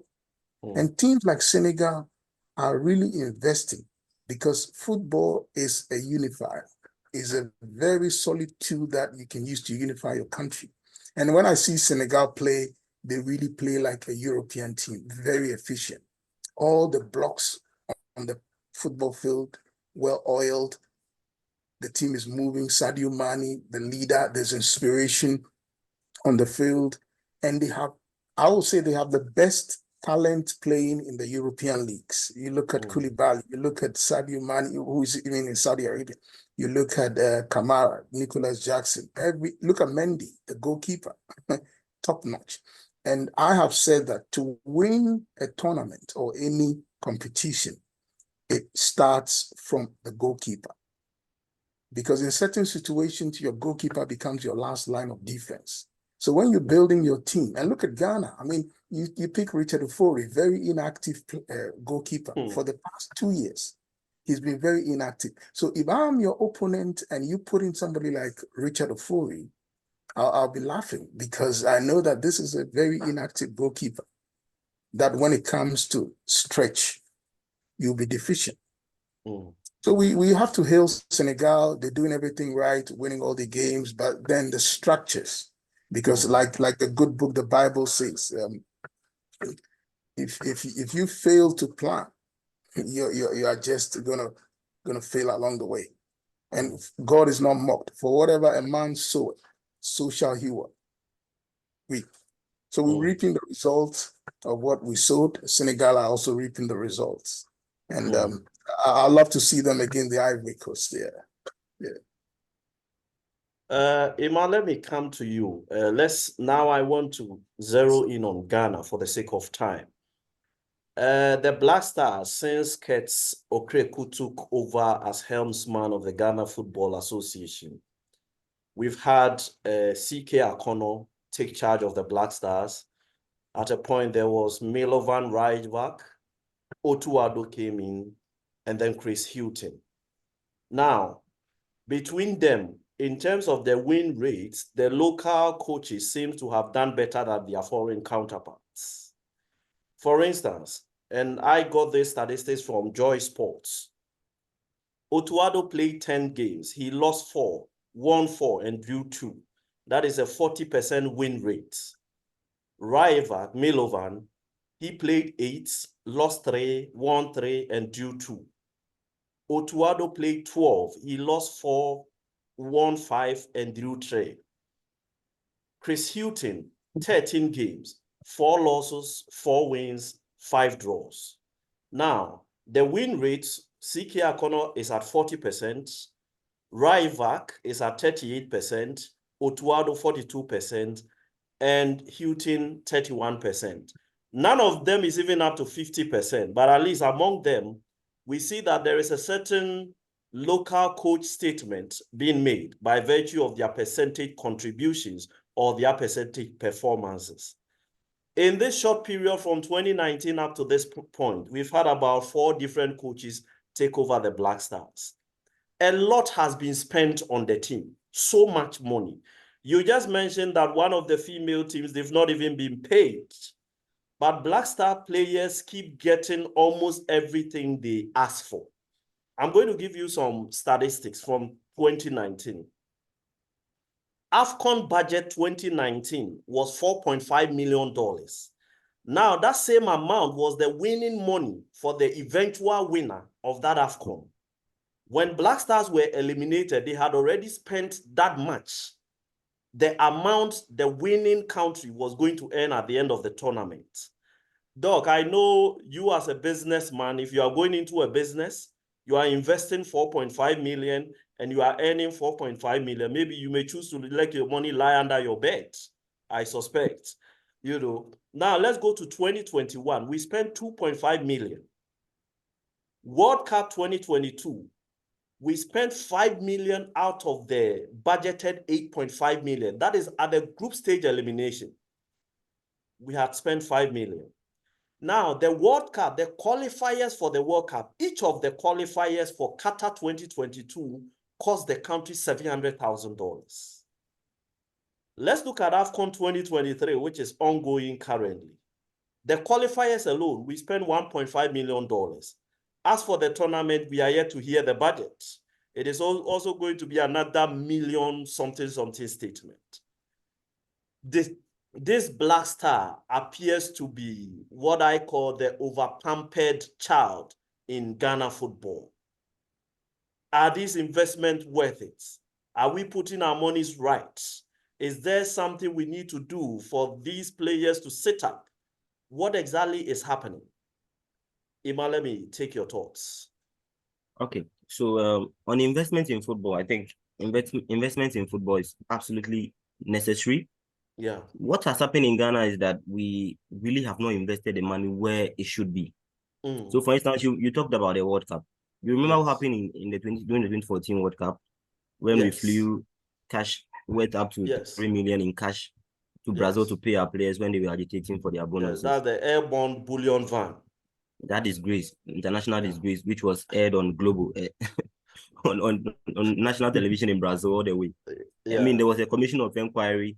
And teams like Senegal are really investing because football is a unifier, is a very solid tool that you can use to unify your country. And when I see Senegal play, they really play like a European team, very efficient. All the blocks on the football field, well oiled. The team is moving. Sadio Mane, the leader, there's inspiration on the field. And I will say they have the best talent playing in the European leagues. You look at Koulibaly, you look at Sadio Mane, who is even in Saudi Arabia. You look at Kamara, Nicholas Jackson. Look at Mendy, the goalkeeper, top notch. And I have said that to win a tournament or any competition, it starts from the goalkeeper. Because in certain situations, your goalkeeper becomes your last line of defense. So when you're building your team, and look at Ghana, I mean, you pick Richard Ofori, very inactive goalkeeper for the past 2 years. He's been very inactive. So if I'm your opponent and you put in somebody like Richard Ofori, I'll be laughing because I know that this is a very inactive goalkeeper, that when it comes to stretch, you'll be deficient. So we have to hail Senegal. They're doing everything right, winning all the games, but then the structures, because like the good book, the Bible says, if you fail to plan, you are just gonna fail along the way. And God is not mocked. For whatever a man soweth, so shall he reap. So we're reaping the results of what we sowed. Senegal are also reaping the results. And I love to see them again, the Ivory Coast there. Emma, let me come to you. I want to zero in on Ghana for the sake of time. The Black Stars, since Kets Okreku took over as helmsman of the Ghana Football Association, we've had CK Akono take charge of the Black Stars. At a point, there was Milovan Rajvac, Otuado came in, and then Chris Houghton. Now, between them, in terms of the win rates, the local coaches seem to have done better than their foreign counterparts. For instance, and I got these statistics from Joy Sports, Otuado played 10 games. He lost 4, won 4, and drew 2. That is a 40% win rate. Raiva Milovan, he played 8, lost 3, won 3, and drew 2. Otuado played 12. He lost 4, won 5, and drew 3. Chris Houghton, 13 games, 4 losses, 4 wins, 5 draws. Now, the win rate, CK Akono is at 40%, Raivac is at 38%, Otuado 42%, and Houghton 31%. None of them is even up to 50%, but at least among them, we see that there is a certain local coach statement being made by virtue of their percentage contributions or their percentage performances. In this short period from 2019 up to this point, we've had about 4 different coaches take over the Black Stars. A lot has been spent on the team, so much money. You just mentioned that one of the female teams, they've not even been paid. But Black Star players keep getting almost everything they ask for. I'm going to give you some statistics from 2019. AFCON budget 2019 was $4.5 million. Now, that same amount was the winning money for the eventual winner of that AFCON. When Black Stars were eliminated, they had already spent that much the amount the winning country was going to earn at the end of the tournament. Doc, I know you as a businessman, if you are going into a business, you are investing 4.5 million and you are earning 4.5 million. Maybe you may choose to let your money lie under your bed, I suspect. Now let's go to 2021. We spent 2.5 million. World Cup 2022, we spent 5 million out of the budgeted 8.5 million. That is at the group stage elimination. We had spent 5 million. Now, the World Cup, the qualifiers for the World Cup, each of the qualifiers for Qatar 2022 cost the country $700,000. Let's look at AFCON 2023, which is ongoing currently. The qualifiers alone, we spent $1.5 million. As for the tournament, we are yet to hear the budget. It is also going to be another million something statement. This Black Star appears to be what I call the over-pampered child in Ghana football. Are these investments worth it? Are we putting our monies right? Is there something we need to do for these players to sit up? What exactly is happening? Ima, let me take your thoughts. Okay, so on investment in football, I think investment in football is absolutely necessary. Yeah. What has happened in Ghana is that we really have not invested the money where it should be. So, for instance, you talked about the World Cup. You remember what happened during the 2014 World Cup when we flew cash, went up to 3 million in cash to Brazil to pay our players when they were agitating for their bonuses. That's the airborne bullion van. That disgrace, international disgrace, which was aired on global, on national television in Brazil all the way. I mean, there was a commission of inquiry.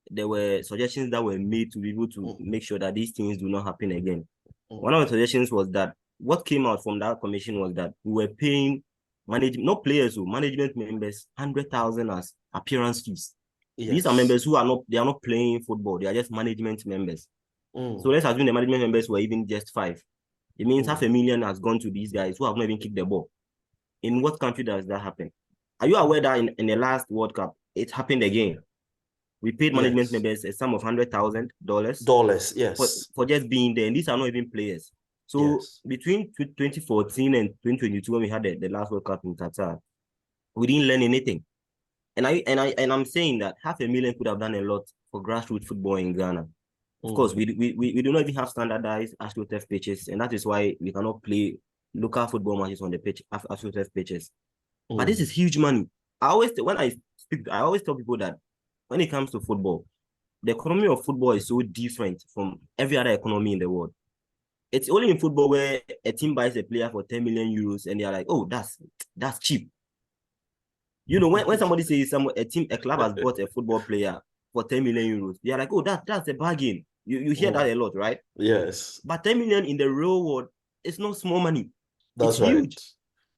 There were suggestions that were made to be able to make sure that these things do not happen again. One of the suggestions was that what came out from that commission was that we were paying not players, management members, 100,000 as appearance fees. These are members who are not playing football. They are just management members. So let's assume the management members were even just 5. It means $500,000 has gone to these guys who have not even kicked the ball. In what country does that happen? Are you aware that in the last World Cup, it happened again? We paid management members a sum of $100,000 for just being there. And these are not even players. So between 2014 and 2022, when we had the last World Cup in Qatar, we didn't learn anything. And I'm saying that $500,000 could have done a lot for grassroots football in Ghana. Of course, we do not even have standardized AstroTurf pitches, and that is why we cannot play local football matches on the pitch AstroTurf pitches. But this is huge money. I always tell people that when it comes to football, the economy of football is so different from every other economy in the world. It's only in football where a team buys a player for 10 million euros and they're like, oh, that's cheap. When somebody says a club has bought a football player for 10 million euros, they're like, oh, that's a bargain. You hear that a lot, right? Yes. But 10 million in the real world, it's not small money. That's it's huge.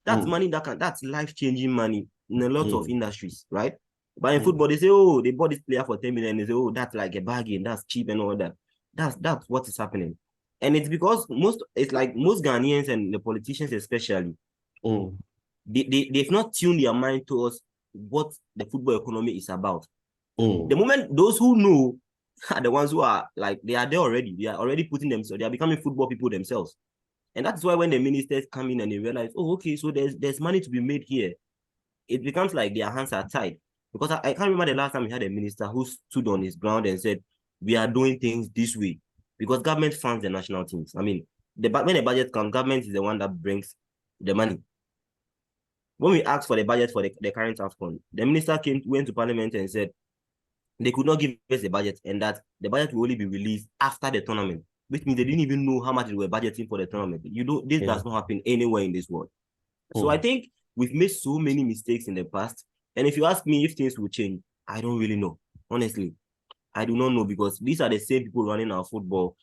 That's money that's life-changing money in a lot of industries, right? But in football, they say, oh, they bought this player for 10 million. They say, oh, that's like a bargain. That's cheap and all that. That's what is happening. And it's because most Ghanaians and the politicians especially, they've not tuned their mind towards what the football economy is about. The moment those who know are the ones who are like, they are there already. They are already putting themselves, they are becoming football people themselves. And that's why when the ministers come in and they realize, oh, okay, so there's money to be made here, it becomes like their hands are tied. Because I can't remember the last time we had a minister who stood on his ground and said, we are doing things this way. Because government funds the national teams. I mean, when the budget comes, government is the one that brings the money. When we asked for the budget for the current AFCON, the minister went to parliament and said they could not give us the budget and that the budget will only be released after the tournament, which means they didn't even know how much they were budgeting for the tournament. This does not happen anywhere in this world. So I think we've made so many mistakes in the past. And if you ask me if things will change, I don't really know. Honestly, I do not know, because these are the same people running our football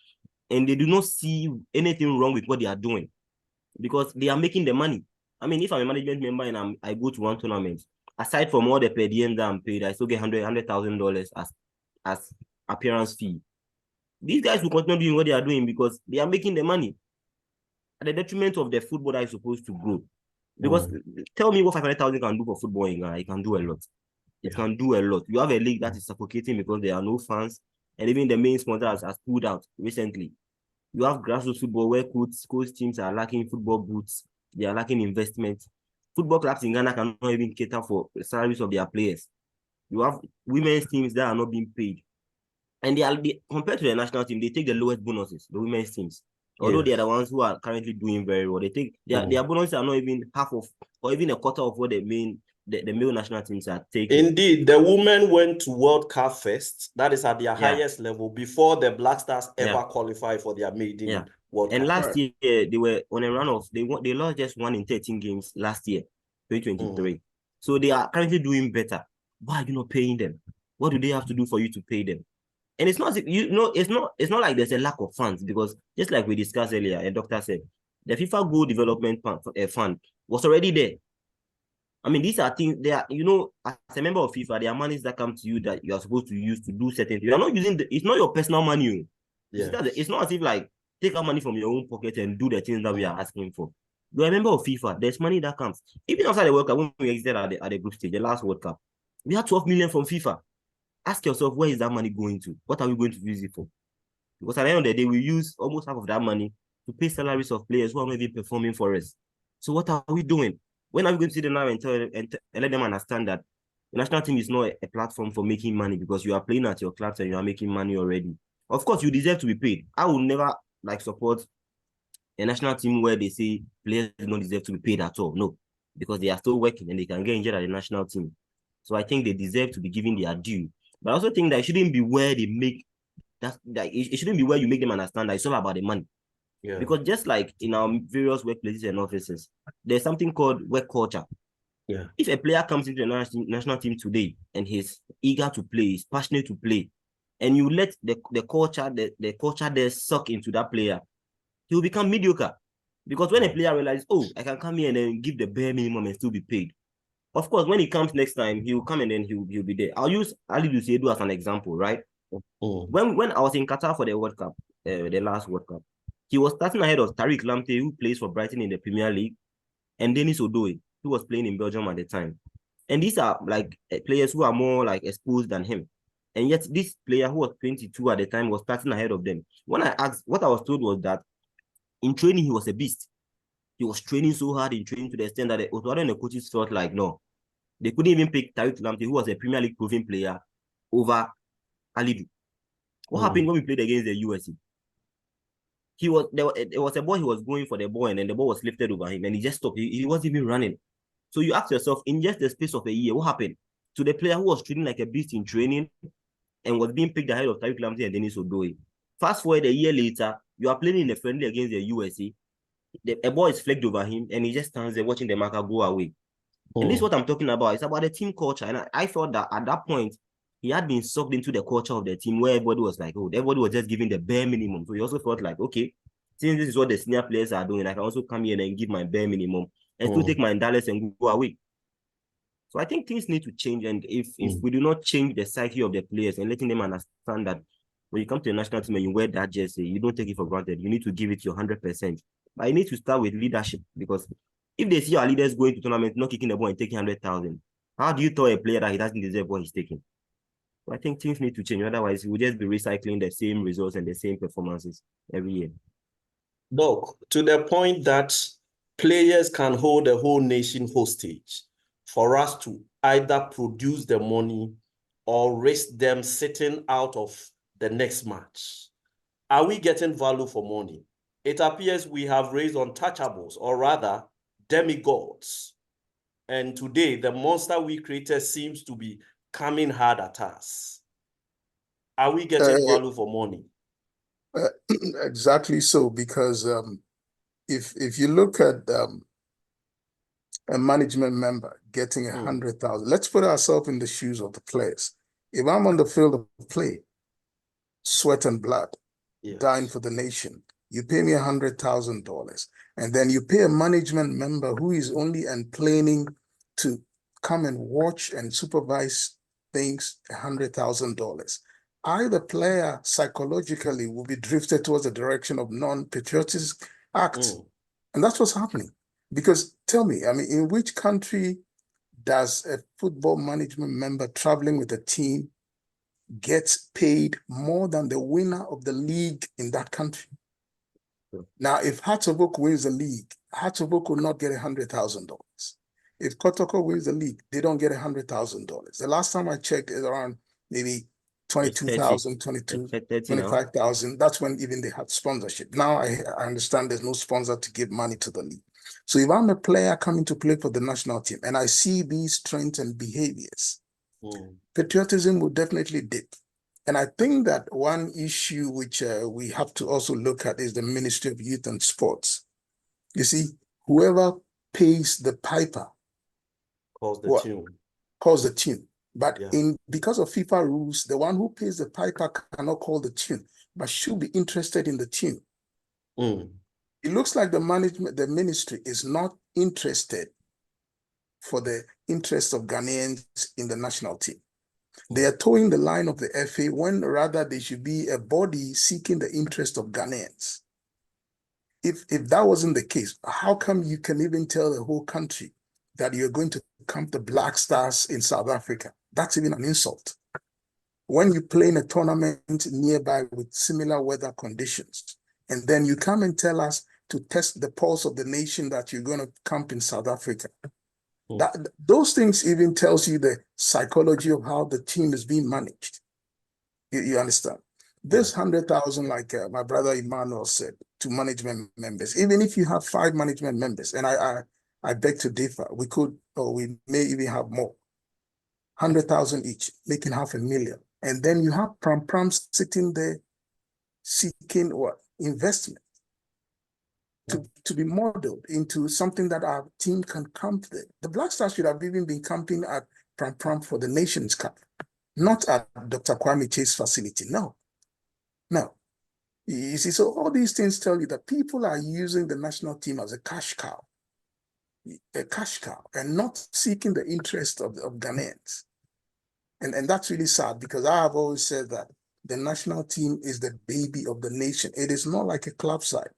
and they do not see anything wrong with what they are doing because they are making the money. I mean, if I'm a management member and I go to one tournament, aside from all the per diem that I'm paid, I still get $100,000 as appearance fee. These guys will continue doing what they are doing because they are making the money at the detriment of the football that is supposed to grow. Because tell me what 500,000 can do for football in Ghana. It can do a lot. It can do a lot. You have a league that is suffocating because there are no fans, and even the main sponsor has pulled out recently. You have grassroots football where coach teams are lacking football boots, they are lacking investment. Football clubs in Ghana cannot even cater for the salaries of their players. You have women's teams that are not being paid. And compared to the national team, they take the lowest bonuses, the women's teams. Although they are the ones who are currently doing very well. They take their bonuses are not even half of or even a quarter of what the male national teams are taking. Indeed, the women went to World Cup first. That is at their highest level before the Black Stars ever qualify for their maiden World Cup. And last year they were on a run of they lost just 1 in 13 games last year, 2023. So they are currently doing better. Why are you not paying them? What do they have to do for you to pay them? And it's not, it's not like there's a lack of funds, because just like we discussed earlier, a doctor said, the FIFA Goal Development Fund was already there. I mean, these are things, they are, as a member of FIFA, there are monies that come to you that you are supposed to use to do certain things. You are not using, it's not your personal money. It's not as if like, take out money from your own pocket and do the things that we are asking for. You are a member of FIFA, there's money that comes. Even outside the World Cup, when we exited at the group stage, the last World Cup, we had 12 million from FIFA. Ask yourself, where is that money going to? What are we going to use it for? Because at the end of the day, we use almost half of that money to pay salaries of players who are not even performing for us. So what are we doing? When are we going to sit down now and let them understand that the national team is not a platform for making money because you are playing at your clubs and you are making money already? Of course, you deserve to be paid. I will never support a national team where they say players do not deserve to be paid at all. No, because they are still working and they can get injured at the national team. So I think they deserve to be given their due. But I also think that it shouldn't be where they make that it shouldn't be where you make them understand that it's all about the money. Because just like in our various workplaces and offices, there's something called work culture. If a player comes into the national team today and he's eager to play, he's passionate to play, and you let the culture there suck into that player, he will become mediocre. Because when a player realizes, oh, I can come here and then give the bare minimum and still be paid. Of course, when he comes next time, he will come and then he'll be there. I'll use Ali Dusiedu as an example, right? When I was in Qatar for the World Cup, the last World Cup, he was starting ahead of Tariq Lamptey, who plays for Brighton in the Premier League, and Denis Odoye, who was playing in Belgium at the time. And these are like players who are more like exposed than him. And yet this player who was 22 at the time was starting ahead of them. When I asked, what I was told was that in training, he was a beast. He was training so hard in training to the extent that the Otto and the coaches felt like, no, they couldn't even pick Tariq Lamptey, who was a Premier League proven player, over Alidu. What happened when we played against the USA? There was a ball, he was going for the ball, and then the ball was lifted over him, and he just stopped. He wasn't even running. So you ask yourself, in just the space of a year, what happened to the player who was training like a beast in training and was being picked ahead of Tariq Lamptey and Denis Odoye? Fast forward a year later, you are playing in a friendly against the USA. A ball is flagged over him, and he just stands there watching the marker go away. And this is what I'm talking about. It's about the team culture. And I felt that at that point, he had been sucked into the culture of the team where everybody was like, oh, everybody was just giving the bare minimum. So he also felt like, okay, since this is what the senior players are doing, I can also come here and give my bare minimum and still take my dollars and go away. So I think things need to change. And if we do not change the psyche of the players and letting them understand that when you come to the national team and you wear that jersey, you don't take it for granted. You need to give it your 100%. But you need to start with leadership, because if they see our leaders going to tournament, not kicking the ball and taking 100,000, how do you tell a player that he doesn't deserve what he's taking? So I think things need to change. Otherwise, we'll just be recycling the same results and the same performances every year. Doc, to the point that players can hold a whole nation hostage for us to either produce the money or risk them sitting out of the next match. Are we getting value for money? It appears we have raised untouchables, or rather demigods. And today, the monster we created seems to be coming hard at us. Are we getting value for money? Exactly so, because if you look at a management member getting 100,000, let's put ourselves in the shoes of the players. If I'm on the field of play, sweat and blood, dying for the nation, you pay me $100,000, and then you pay a management member who is only planning to come and watch and supervise things $100,000. The player psychologically will be drifted towards the direction of non-patriotic acts. And that's what's happening. Because tell me, I mean, in which country does a football management member traveling with a team gets paid more than the winner of the league in that country? Now, if Hearts of Oak wins the league, Hearts of Oak will not get $100,000. If Kotoko wins the league, they don't get $100,000. The last time I checked is around maybe 22,000, 25,000. That's when even they had sponsorship. Now I understand there's no sponsor to give money to the league. So if I'm a player coming to play for the national team and I see these trends and behaviors, patriotism will definitely dip. And I think that one issue which we have to also look at is the Ministry of Youth and Sports. You see, whoever pays the piper calls the tune. Calls the tune. But because of FIFA rules, the one who pays the piper cannot call the tune, but should be interested in the tune. It looks like the ministry is not interested for the interest of Ghanaians in the national team. They are towing the line of the FA when rather they should be a body seeking the interest of Ghanaians. If that wasn't the case, how come you can even tell the whole country that you're going to camp the Black Stars in South Africa? That's even an insult. When you play in a tournament nearby with similar weather conditions, and then you come and tell us to test the pulse of the nation that you're going to camp in South Africa. Those things even tells you the psychology of how the team is being managed. You understand? This 100,000, like my brother Emmanuel said, to management members, even if you have 5 management members, and I beg to differ, we could, or we may even have more, 100,000 each, making $500,000. And then you have Pram sitting there seeking what? Investment to be modeled into something that our team can camp there. The Black Stars should have even been camping at Pram for the Nations Cup, not at Dr. Kwame Chase facility. No. You see, so all these things tell you that people are using the national team as a cash cow, and not seeking the interest of Ghanaians. And that's really sad, because I have always said that the national team is the baby of the nation. It is not like a club side.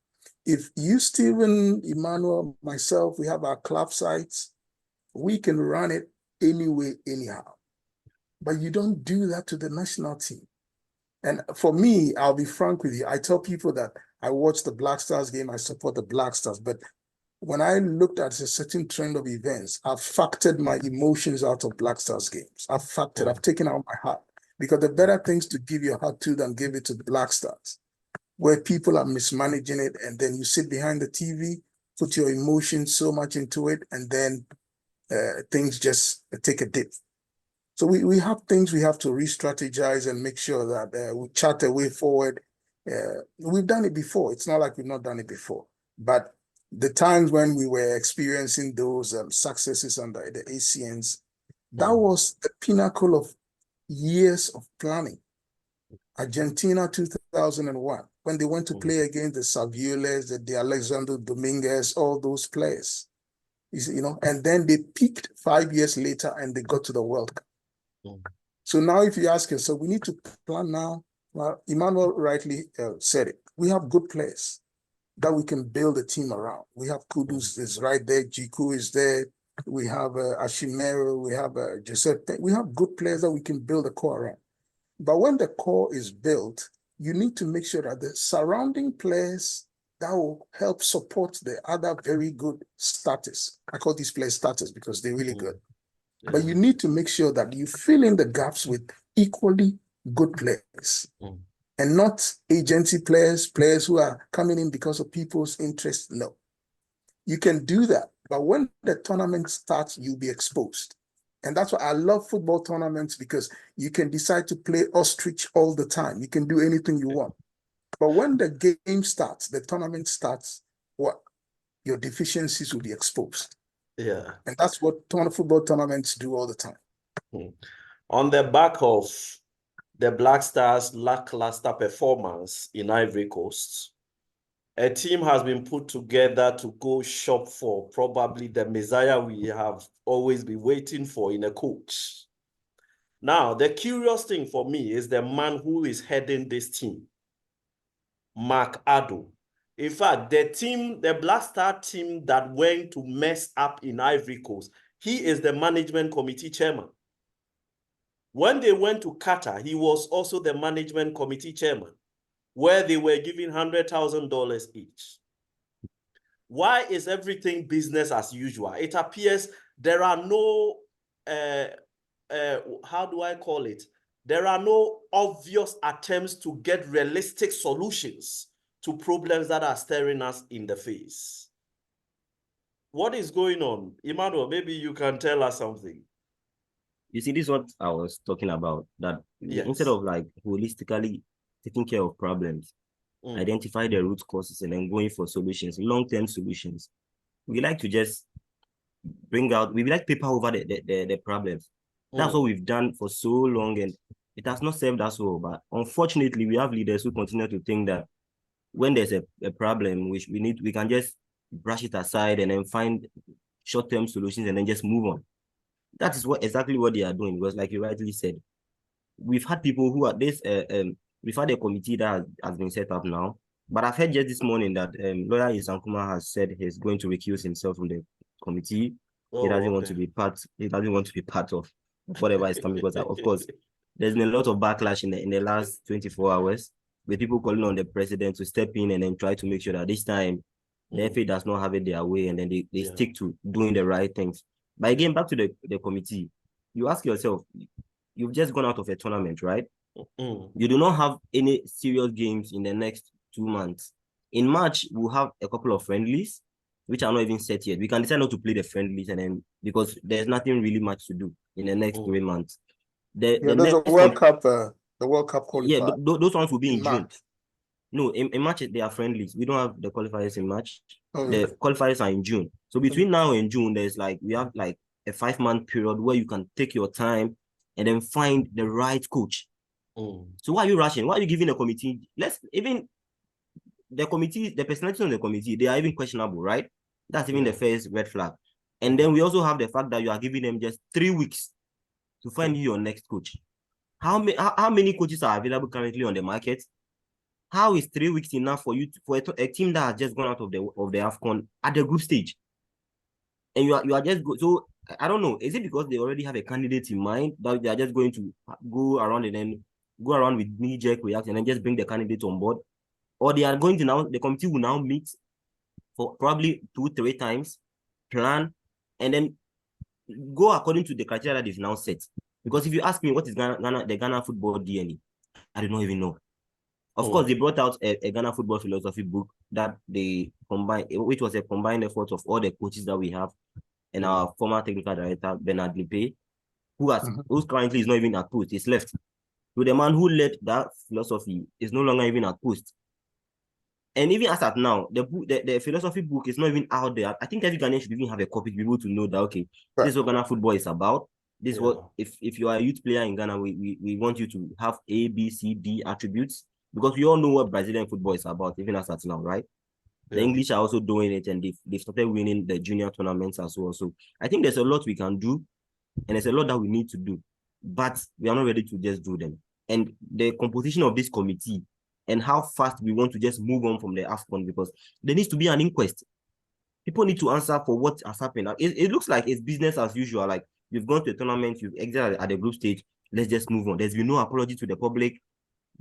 If you, Stephen, Emmanuel, myself, we have our club sites, we can run it anyway, anyhow. But you don't do that to the national team. And for me, I'll be frank with you, I tell people that I watch the Black Stars game, I support the Black Stars, but when I looked at a certain trend of events, I've factored my emotions out of Black Stars games. I've taken out my heart, because the better things to give your heart to than give it to the Black Stars, where people are mismanaging it, and then you sit behind the TV, put your emotions so much into it, and then things just take a dip. So we have things we have to re-strategize and make sure that we chart a way forward. We've done it before. It's not like we've not done it before. But the times when we were experiencing those successes under the ACNs, that was the pinnacle of years of planning. Argentina 2001, when they went to play against the Savioles, the Alexander Dominguez, all those players, you know, and then they peaked 5 years later and they got to the World Cup. So now if you ask us, so we need to plan now. Well, Emmanuel rightly said it. We have good players that we can build a team around. We have Kudus is right there, Jiku is there. We have Ashimero, we have Giuseppe. We have good players that we can build a core around. But when the core is built, you need to make sure that the surrounding players that will help support the other very good starters. I call these players starters because they're really good. But you need to make sure that you fill in the gaps with equally good players and not agency players, players who are coming in because of people's interest. No, you can do that. But when the tournament starts, you'll be exposed. And that's why I love football tournaments, because you can decide to play ostrich all the time. You can do anything you want. But when the game starts, the tournament starts, what? Your deficiencies will be exposed. Yeah. And that's what football tournaments do all the time. On the back of the Black Stars' lackluster performance in Ivory Coast, a team has been put together to go shop for probably the messiah we have always been waiting for in a coach. Now, the curious thing for me is the man who is heading this team, Mark Addo. In fact, the Black Star team that went to mess up in Ivory Coast He is the management committee chairman. When they went to Qatar, he was also the management committee chairman, where they were giving $100,000 each. Why is everything business as usual? It appears there are no, how do I call it? There are no obvious attempts to get realistic solutions to problems that are staring us in the face. What is going on? Emmanuel, maybe you can tell us something. You see, this is what I was talking about, that Yes. instead of like holistically taking care of problems, identify the root causes and then going for solutions, long-term solutions, we like to just we like paper over the problems. That's what we've done for so long, and it has not served us well. But unfortunately, we have leaders who continue to think that when there's a problem, which we can just brush it aside and then find short-term solutions and then just move on. That is exactly what they are doing. Because like you rightly said, we've had people who are we've had a committee that has been set up now. But I've heard just this morning that lawyer Isankuma has said he's going to recuse himself from the committee. He doesn't want to be part. He doesn't want to be part of whatever is coming. Because of course, there's been a lot of backlash in the last 24 hours with people calling on the president to step in and then try to make sure that this time the FA does not have it their way, and then they stick to doing the right things. But again, back to the committee, you ask yourself, you've just gone out of a tournament, right? You do not have any serious games in the next 2 months. In March, we'll have a couple of friendlies, which are not even set yet. We can decide not to play the friendlies, and then because there's nothing really much to do in the next 3 months. There's a World Cup, the World Cup qualifier. Yeah, those ones will be in June. March. No, in March they are friendlies. We don't have the qualifiers in March. Okay. The qualifiers are in June. So between now and June, we have like a 5-month period where you can take your time and then find the right coach. So why are you rushing? Why are you giving a committee? The personalities on the committee, they are even questionable, right? That's even the first red flag. And then we also have the fact that you are giving them just 3 weeks to find you your next coach. How many coaches are available currently on the market? How is 3 weeks enough for you for a team that has just gone out of the AFCON at the group stage? And you are just so I don't know. Is it because they already have a candidate in mind that they are just going to go around with knee-jerk reaction and then just bring the candidate on board? Or they are going to now, the committee will now meet for probably 2-3 times, plan, and then go according to the criteria that is now set. Because if you ask me what is the Ghana football DNA, I do not even know. Of course, they brought out a Ghana football philosophy book that they combined, which was a combined effort of all the coaches that we have, and our former technical director, Bernard Lippe, who currently is not even at post, he's left. So the man who led that philosophy is no longer even at post. And even as at now, the philosophy book is not even out there. I think every Ghanaian should even have a copy to be able to know that, okay, this is what Ghana football is about. This is what, if you are a youth player in Ghana, we want you to have A, B, C, D attributes, because we all know what Brazilian football is about, even as at now, right? The English are also doing it, and they've started winning the junior tournaments as well. So I think there's a lot we can do, and there's a lot that we need to do, but we are not ready to just do them. And the composition of this committee and how fast we want to just move on from the AFCON, because there needs to be an inquest. People need to answer for what has happened. It looks like it's business as usual. Like, you've gone to a tournament, you've exited at the group stage, let's just move on. There's been no apology to the public.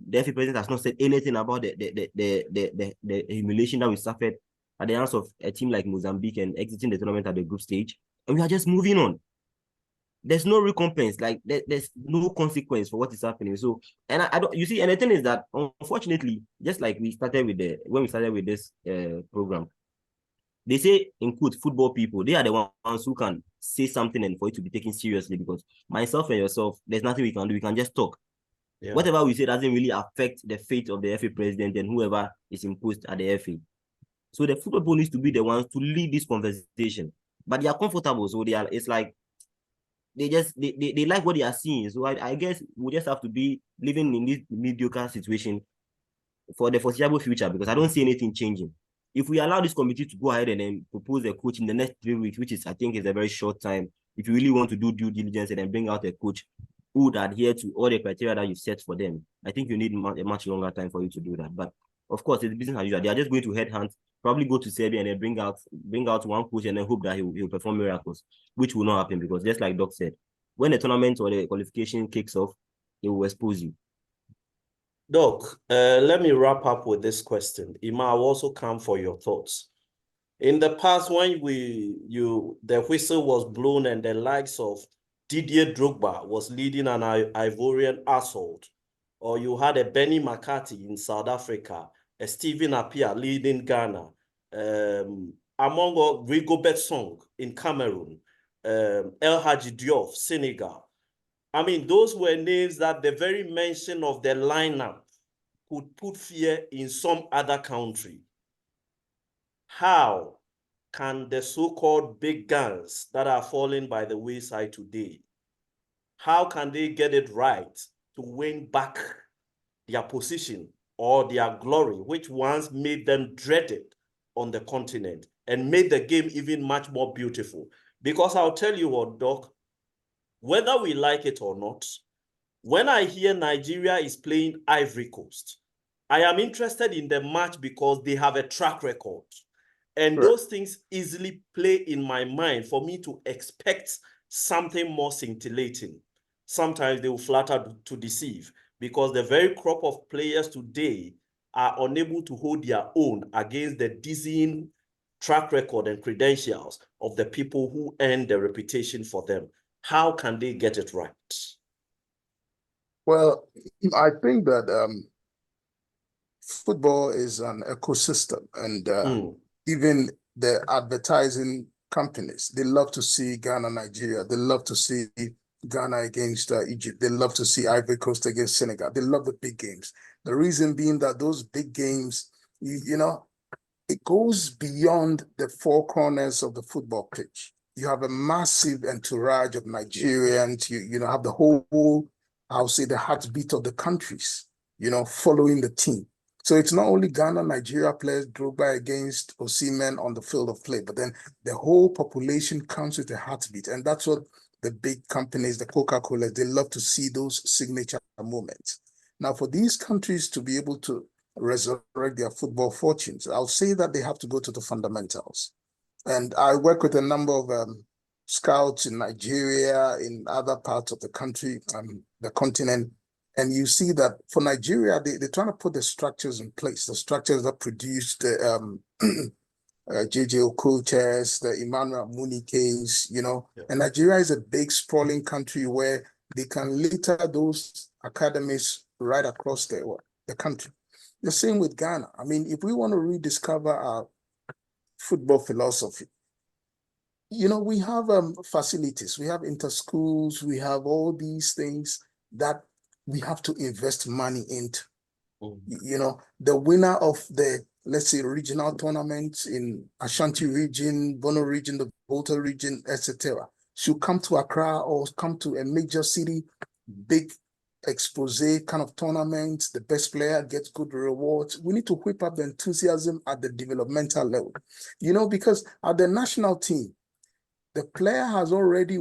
The FA president has not said anything about the humiliation that we suffered at the hands of a team like Mozambique and exiting the tournament at the group stage. And we are just moving on. There's no recompense, like there's no consequence for what is happening. So, and I don't, you see, and the thing is that, unfortunately, just like when we started with this program, they say, in quote, football people, they are the ones who can say something and for it to be taken seriously, because myself and yourself, there's nothing we can do. We can just talk. Whatever we say doesn't really affect the fate of the FA president and whoever is imposed at the FA. So the football people needs to be the ones to lead this conversation. But they are comfortable, so it's like they like what they are seeing. So I guess we just have to be living in this mediocre situation for the foreseeable future, because I don't see anything changing. If we allow this committee to go ahead and then propose a coach in the next 3 weeks, which I think is a very short time, if you really want to do due diligence and then bring out a coach who would adhere to all the criteria that you set for them, I think you need a much longer time for you to do that. But of course, it's business as usual. They are just going to headhunt probably go to Serbia and then bring out one coach and then hope that he'll perform miracles, which will not happen because just like Doc said, when the tournament or the qualification kicks off, it will expose you. Doc, let me wrap up with this question. Ima, I'll also come for your thoughts. In the past, when the whistle was blown and the likes of Didier Drogba was leading an Ivorian assault, or you had a Benny McCarthy in South Africa, a Stephen Appiah leading Ghana, among all Rigobert Song in Cameroon, El Hadji Diouf, Senegal. I mean, those were names that the very mention of the lineup could put fear in some other country. How can the so-called big guns that are falling by the wayside today, how can they get it right to win back their position or their glory, which once made them dreaded on the continent and made the game even much more beautiful? Because I'll tell you what, Doc, whether we like it or not, when I hear Nigeria is playing Ivory Coast, I am interested in the match because they have a track record. And those things easily play in my mind for me to expect something more scintillating. Sometimes they will flatter to deceive because the very crop of players today are unable to hold their own against the dizzying track record and credentials of the people who earn the reputation for them. How can they get it right? Well, I think that football is an ecosystem, and even the advertising companies, they love to see Ghana, Nigeria. They love to see Ghana against Egypt. They love to see Ivory Coast against Senegal. They love the big games. The reason being that those big games, you know, it goes beyond the four corners of the football pitch. You have a massive entourage of Nigerians. You know, have the whole, I'll say, the heartbeat of the countries, you know, following the team. So it's not only Ghana, Nigeria players, Drogba against Osimhen on the field of play, but then the whole population comes with a heartbeat. And that's what the big companies, the Coca-Cola, they love to see those signature moments. Now, for these countries to be able to resurrect their football fortunes, I'll say that they have to go to the fundamentals. And I work with a number of scouts in Nigeria, in other parts of the country, the continent. And you see that for Nigeria, they're trying to put the structures in place, the structures that produce the JJ Okochas, the Emmanuel Muni case, you know. Yeah. And Nigeria is a big, sprawling country where they can litter those academies right across the country. The same with Ghana. I mean, if we want to rediscover our football philosophy, you know, we have facilities, we have inter-schools, we have all these things that we have to invest money into. You know, the winner of the, let's say, regional tournaments in Ashanti region, Bono region, the Volta region, etc., should come to Accra or come to a major city, big expose kind of tournaments. The best player gets good rewards. We need to whip up the enthusiasm at the developmental level, you know, because at the national team, the player has already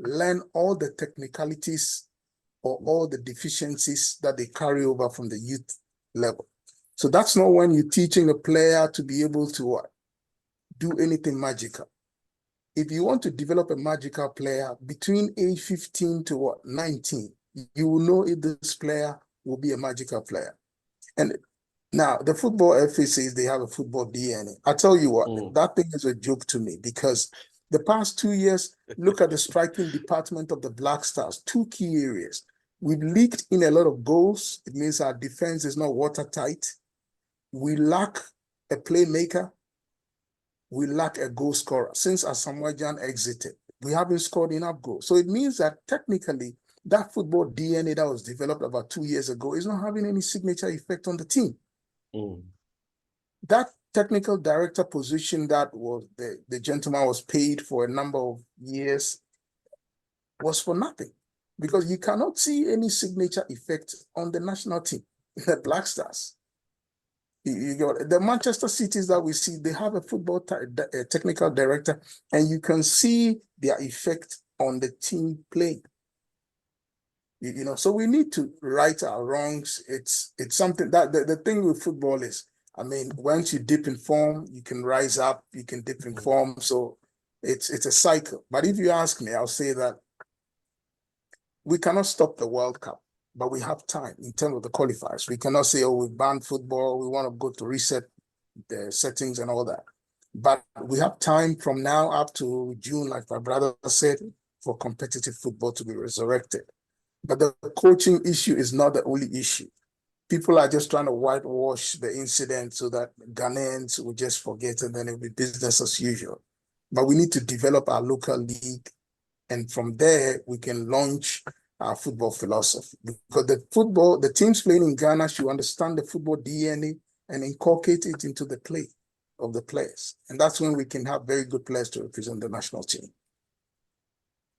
learned all the technicalities or all the deficiencies that they carry over from the youth level. So that's not when you're teaching a player to be able to do anything magical. If you want to develop a magical player between age 15 to 19, you will know if this player will be a magical player. And now the football FA says they have a football DNA. I tell you what, that thing is a joke to me because the past 2 years, look at the striking department of the Black Stars, two key areas. We've leaked in a lot of goals. It means our defense is not watertight. We lack a playmaker. We lack a goal scorer. Since Asamoah Gyan exited, we haven't scored enough goals. So it means that technically, that football DNA that was developed about 2 years ago is not having any signature effect on the team. That technical director position that was the gentleman was paid for a number of years was for nothing, because you cannot see any signature effect on the national team, the Black Stars. You got the Manchester Cities that we see, they have a football technical director, and you can see their effect on the team playing. You know, so we need to right our wrongs. It's something that the thing with football is, I mean, once you dip in form, you can rise up, you can dip in form. So it's a cycle. But if you ask me, I'll say that we cannot stop the World Cup, but we have time in terms of the qualifiers. We cannot say, oh, we banned football, we want to go to reset the settings and all that. But we have time from now up to June, like my brother said, for competitive football to be resurrected. But the coaching issue is not the only issue. People are just trying to whitewash the incident so that Ghanaians will just forget and then it'll be business as usual. But we need to develop our local league, and from there we can launch our football philosophy. Because the teams playing in Ghana should understand the football DNA and inculcate it into the play of the players. And that's when we can have very good players to represent the national team.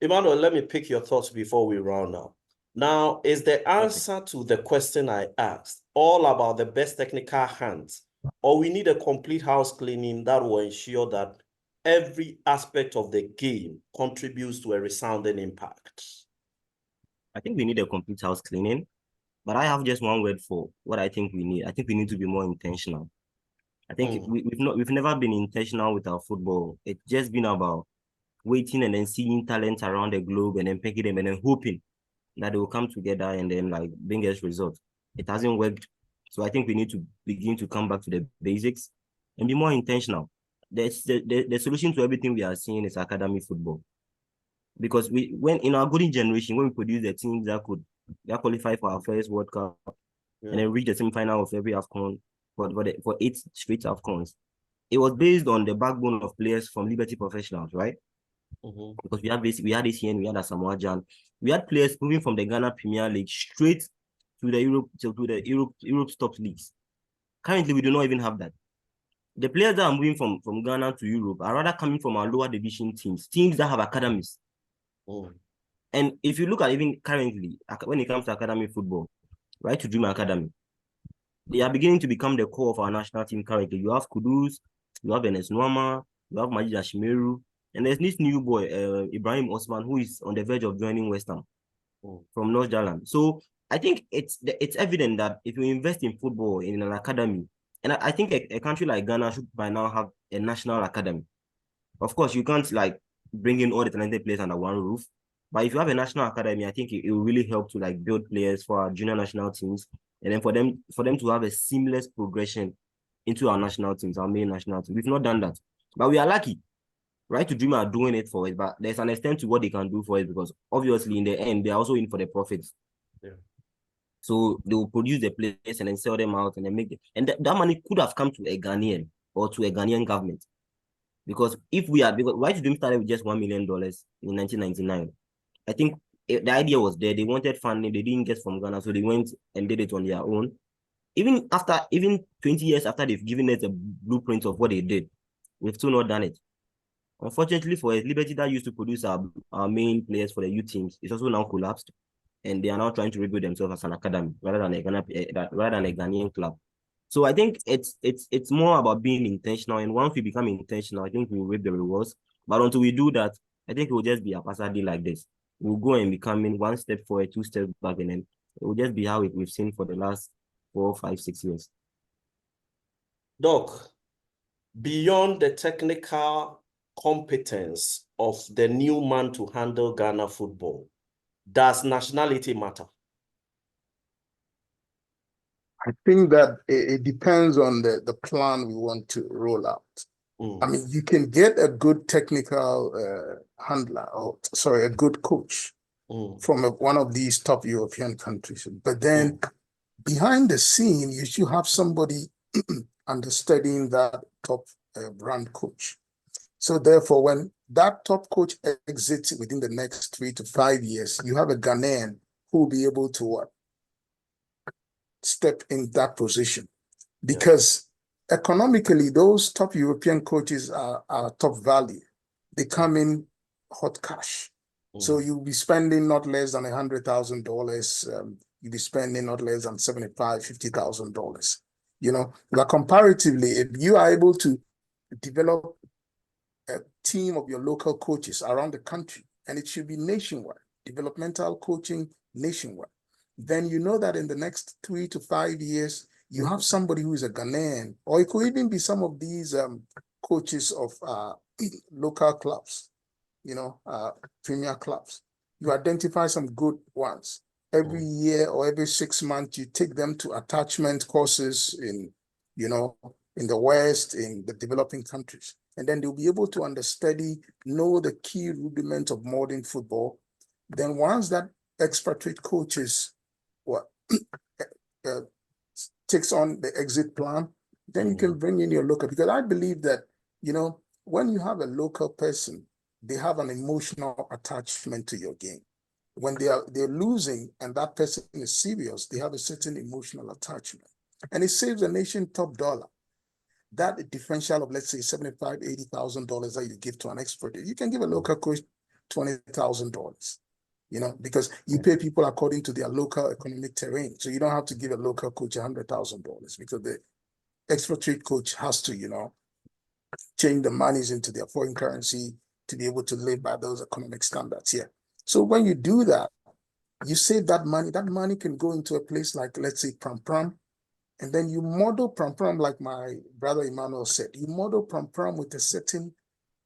Emmanuel, let me pick your thoughts before we round up. Now, is the answer to the question I asked all about the best technical hands, or we need a complete house cleaning that will ensure that every aspect of the game contributes to a resounding impact? I think we need a complete house cleaning, but I have just one word for what I think we need. I think we need to be more intentional. I think we've never been intentional with our football. It's just been about waiting and then seeing talent around the globe and then picking them and then hoping that they will come together and then like bring us results. It hasn't worked. So I think we need to begin to come back to the basics and be more intentional. The solution to everything we are seeing is academy football. Because when in our golden generation, when we produce the teams that qualify for our first World Cup and then reach the semi-final of every AFCON for 8 straight AFCONs, it was based on the backbone of players from Liberty Professionals, right? Because we had ACN, we had Asamoah Gyan, we had players moving from the Ghana Premier League straight to the Europe's top leagues. Currently, we do not even have that. The players that are moving from Ghana to Europe are rather coming from our lower division teams that have academies. And if you look at even currently, when it comes to academy football, right to Dream Academy, they are beginning to become the core of our national team currently. You have Kudus, you have Enes Nwama, you have Majid Ashimeru, and there's this new boy, Ibrahim Osman, who is on the verge of joining West Ham from North Jalan. So I think it's evident that if you invest in football in an academy, and I think a country like Ghana should by now have a national academy. Of course, you can't like bring in all the talented players under one roof, but if you have a national academy, I think it will really help to like build players for our junior national teams, and then for them to have a seamless progression into our national teams, our main national team. We've not done that, but we are lucky. Right to Dream are doing it for us, but there's an extent to what they can do for us because obviously in the end, they're also in for the profits. So they will produce the players and then sell them out and then make them. And that money could have come to a Ghanaian or to a Ghanaian government. Because Right to Dream started with just $1 million in 1999. I think the idea was there. They wanted funding. They didn't get from Ghana. So they went and did it on their own. Even 20 years after they've given us a blueprint of what they did, we've still not done it. Unfortunately for us, Liberty that used to produce our main players for the youth teams is also now collapsed, and they are now trying to rebuild themselves as an academy rather than a Ghanaian club. So I think it's more about being intentional, and once we become intentional, I think we will reap the rewards. But until we do that, I think it will just be a passadi like this. We'll go and becoming 1 step forward, 2 steps back, and then it will just be how we've seen for the last 4, 5, 6 years. Doc, beyond the technical competence of the new man to handle Ghana football, does nationality matter? I think that it depends on the plan we want to roll out. I mean, you can get a good technical a good coach from one of these top European countries. But then behind the scene, you should have somebody understudying that top brand coach. So therefore, when that top coach exits within the next 3 to 5 years, you have a Ghanaian who will be able to step in that position. Because economically, those top European coaches are top value. They come in hot cash. So you'll be spending not less than $100,000. You'll be spending not less than $75,000, $50,000. You know, but comparatively, if you are able to develop a team of your local coaches around the country, and it should be nationwide, developmental coaching nationwide, then you know that in the next 3 to 5 years, you have somebody who is a Ghanaian, or it could even be some of these coaches of local clubs, premier clubs. You identify some good ones. Every year or every 6 months, you take them to attachment courses in the West, in the developing countries. And then they'll be able to know the key rudiments of modern football. Then once that expatriate coaches takes on the exit plan, then you can bring in your local, because I believe that, when you have a local person, they have an emotional attachment to your game. When they're losing and that person is serious, they have a certain emotional attachment. And it saves a nation top dollar. That differential of, let's say, $75,000, $80,000 that you give to an expert, you can give a local coach $20,000, because you pay people according to their local economic terrain. So you don't have to give a local coach $100,000 because the expatriate coach has to, change the monies into their foreign currency to be able to live by those economic standards here. So when you do that, you save that money. That money can go into a place like, let's say, Pram Pram. And then you model Pram Pram, like my brother Emmanuel said. You model Pram Pram with a certain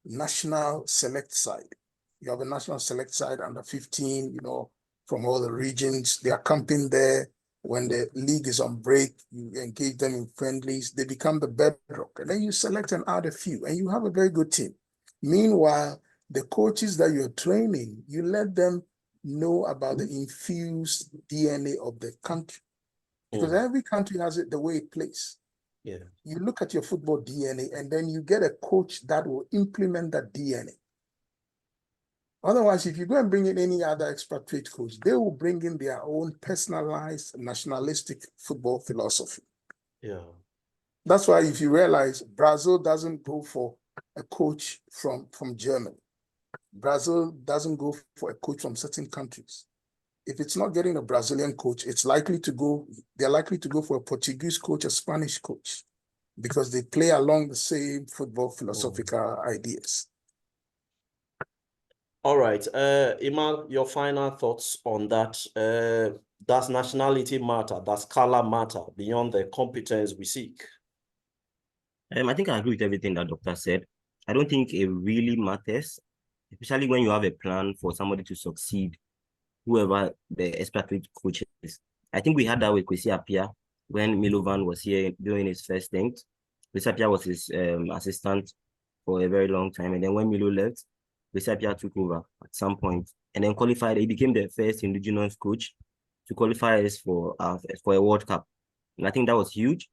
national select side. You have a national select side under 15, from all the regions. They are camping there. When the league is on break, you engage them in friendlies. They become the bedrock. And then you select and add a few, and you have a very good team. Meanwhile, the coaches that you're training, you let them know about the infused DNA of the country. Because every country has it the way it plays. Yeah. You look at your football DNA, and then you get a coach that will implement that DNA. Otherwise, if you go and bring in any other expatriate coach, they will bring in their own personalized, nationalistic football philosophy. Yeah. That's why, if you realize, Brazil doesn't go for a coach from Germany. Brazil doesn't go for a coach from certain countries. If it's not getting a Brazilian coach, they're likely to go for a Portuguese coach, a Spanish coach, because they play along the same football philosophical ideas. All right. Iman, your final thoughts on that. Does nationality matter? Does color matter beyond the competence we seek? I think I agree with everything that Doctor said. I don't think it really matters, especially when you have a plan for somebody to succeed, whoever the expatriate coach is. I think we had that with Kwesi Appiah when Milovan was here doing his first stint. Kwesi Appiah was his assistant for a very long time. And then when Milo left, Kwesi Appiah took over at some point and then qualified. He became the first indigenous coach to qualify us for a World Cup. And I think that was huge.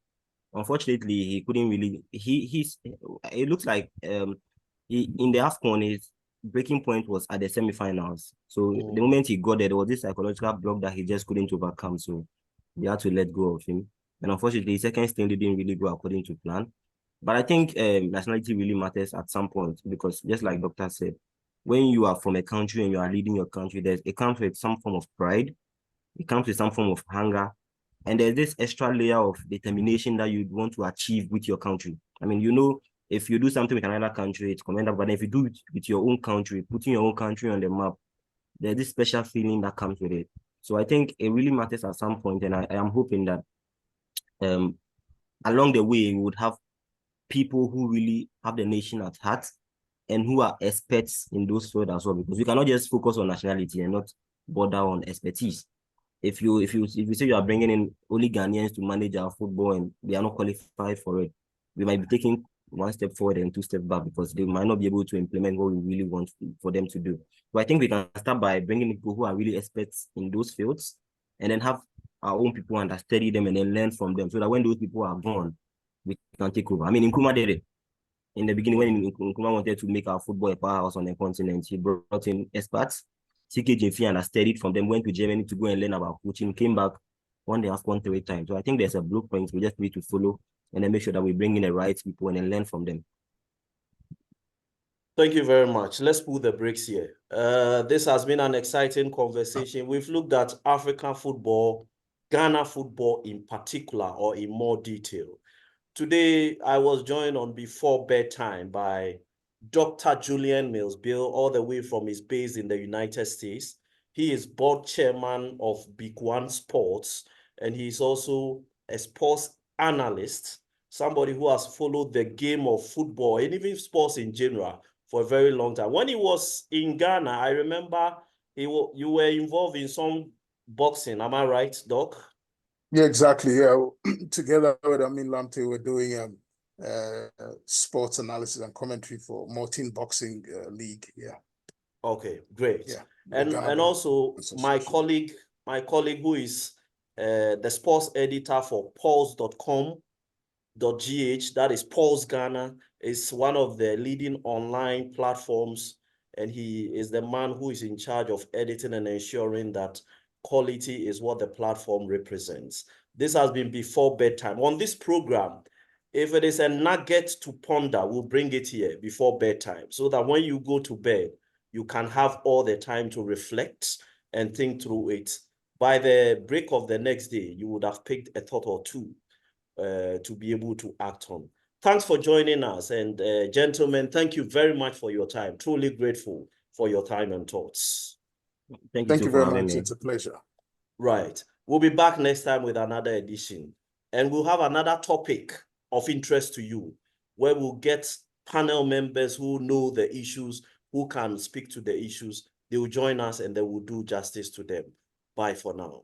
Unfortunately, he couldn't really. It looks like in the AFCON, his breaking point was at the semifinals. So the moment he got there was this psychological block that he just couldn't overcome. So they had to let go of him. And unfortunately, his second stint didn't really go according to plan. But I think nationality really matters at some point, because just like Doctor said, when you are from a country and you are leading your country, it comes with some form of pride. It comes with some form of hunger. And there's this extra layer of determination that you'd want to achieve with your country. I mean, if you do something with another country, it's commendable. But if you do it with your own country, putting your own country on the map, there's this special feeling that comes with it. So I think it really matters at some point. And I am hoping that along the way, we would have people who really have the nation at heart and who are experts in those fields as well. Because we cannot just focus on nationality and not bother on expertise. If you say you are bringing in only Ghanaians to manage our football and they are not qualified for it, we might be taking one step forward and two steps back, because they might not be able to implement what we really want for them to do. But I think we can start by bringing people who are really experts in those fields, and then have our own people and study them and then learn from them, so that when those people are gone, we can take over. I mean, Nkrumah did it. In the beginning, when Nkrumah wanted to make our football a powerhouse on the continent, he brought in experts. CK Jeffy and I studied from them, went to Germany to go and learn about coaching, came back, won the AFCON 3 times. So I think there's a blueprint we just need to follow, and then make sure that we bring in the right people and then learn from them. Thank you very much. Let's pull the brakes here. This has been an exciting conversation. We've looked at African football, Ghana football in particular, or in more detail. Today, I was joined on Before Bedtime by Dr. Julian Mills-Bill, all the way from his base in the United States. He is board chairman of Big One Sports, and he's also a sports analyst, somebody who has followed the game of football and even sports in general for a very long time. When he was in Ghana, I remember you were involved in some boxing. Am I right, Doc? Yeah, exactly. Yeah, together with Amin Lamte, we're doing sports analysis and commentary for Martin Boxing League. Yeah. Okay, great. Yeah. And also my colleague who is the sports editor for pulse.com.gh, that is Pulse Ghana, is one of the leading online platforms, and he is the man who is in charge of editing and ensuring that quality is what the platform represents. This has been Before Bedtime. On this program, if it is a nugget to ponder, we'll bring it here before bedtime so that when you go to bed, you can have all the time to reflect and think through it. By the break of the next day, you would have picked a thought or two to be able to act on. Thanks for joining us. And gentlemen, thank you very much for your time. Truly grateful for your time and thoughts. Thank you very for much. me. It's a pleasure. Right. We'll be back next time with another edition. And we'll have another topic of interest to you, where we'll get panel members who know the issues, who can speak to the issues. They will join us and they will do justice to them. Bye for now.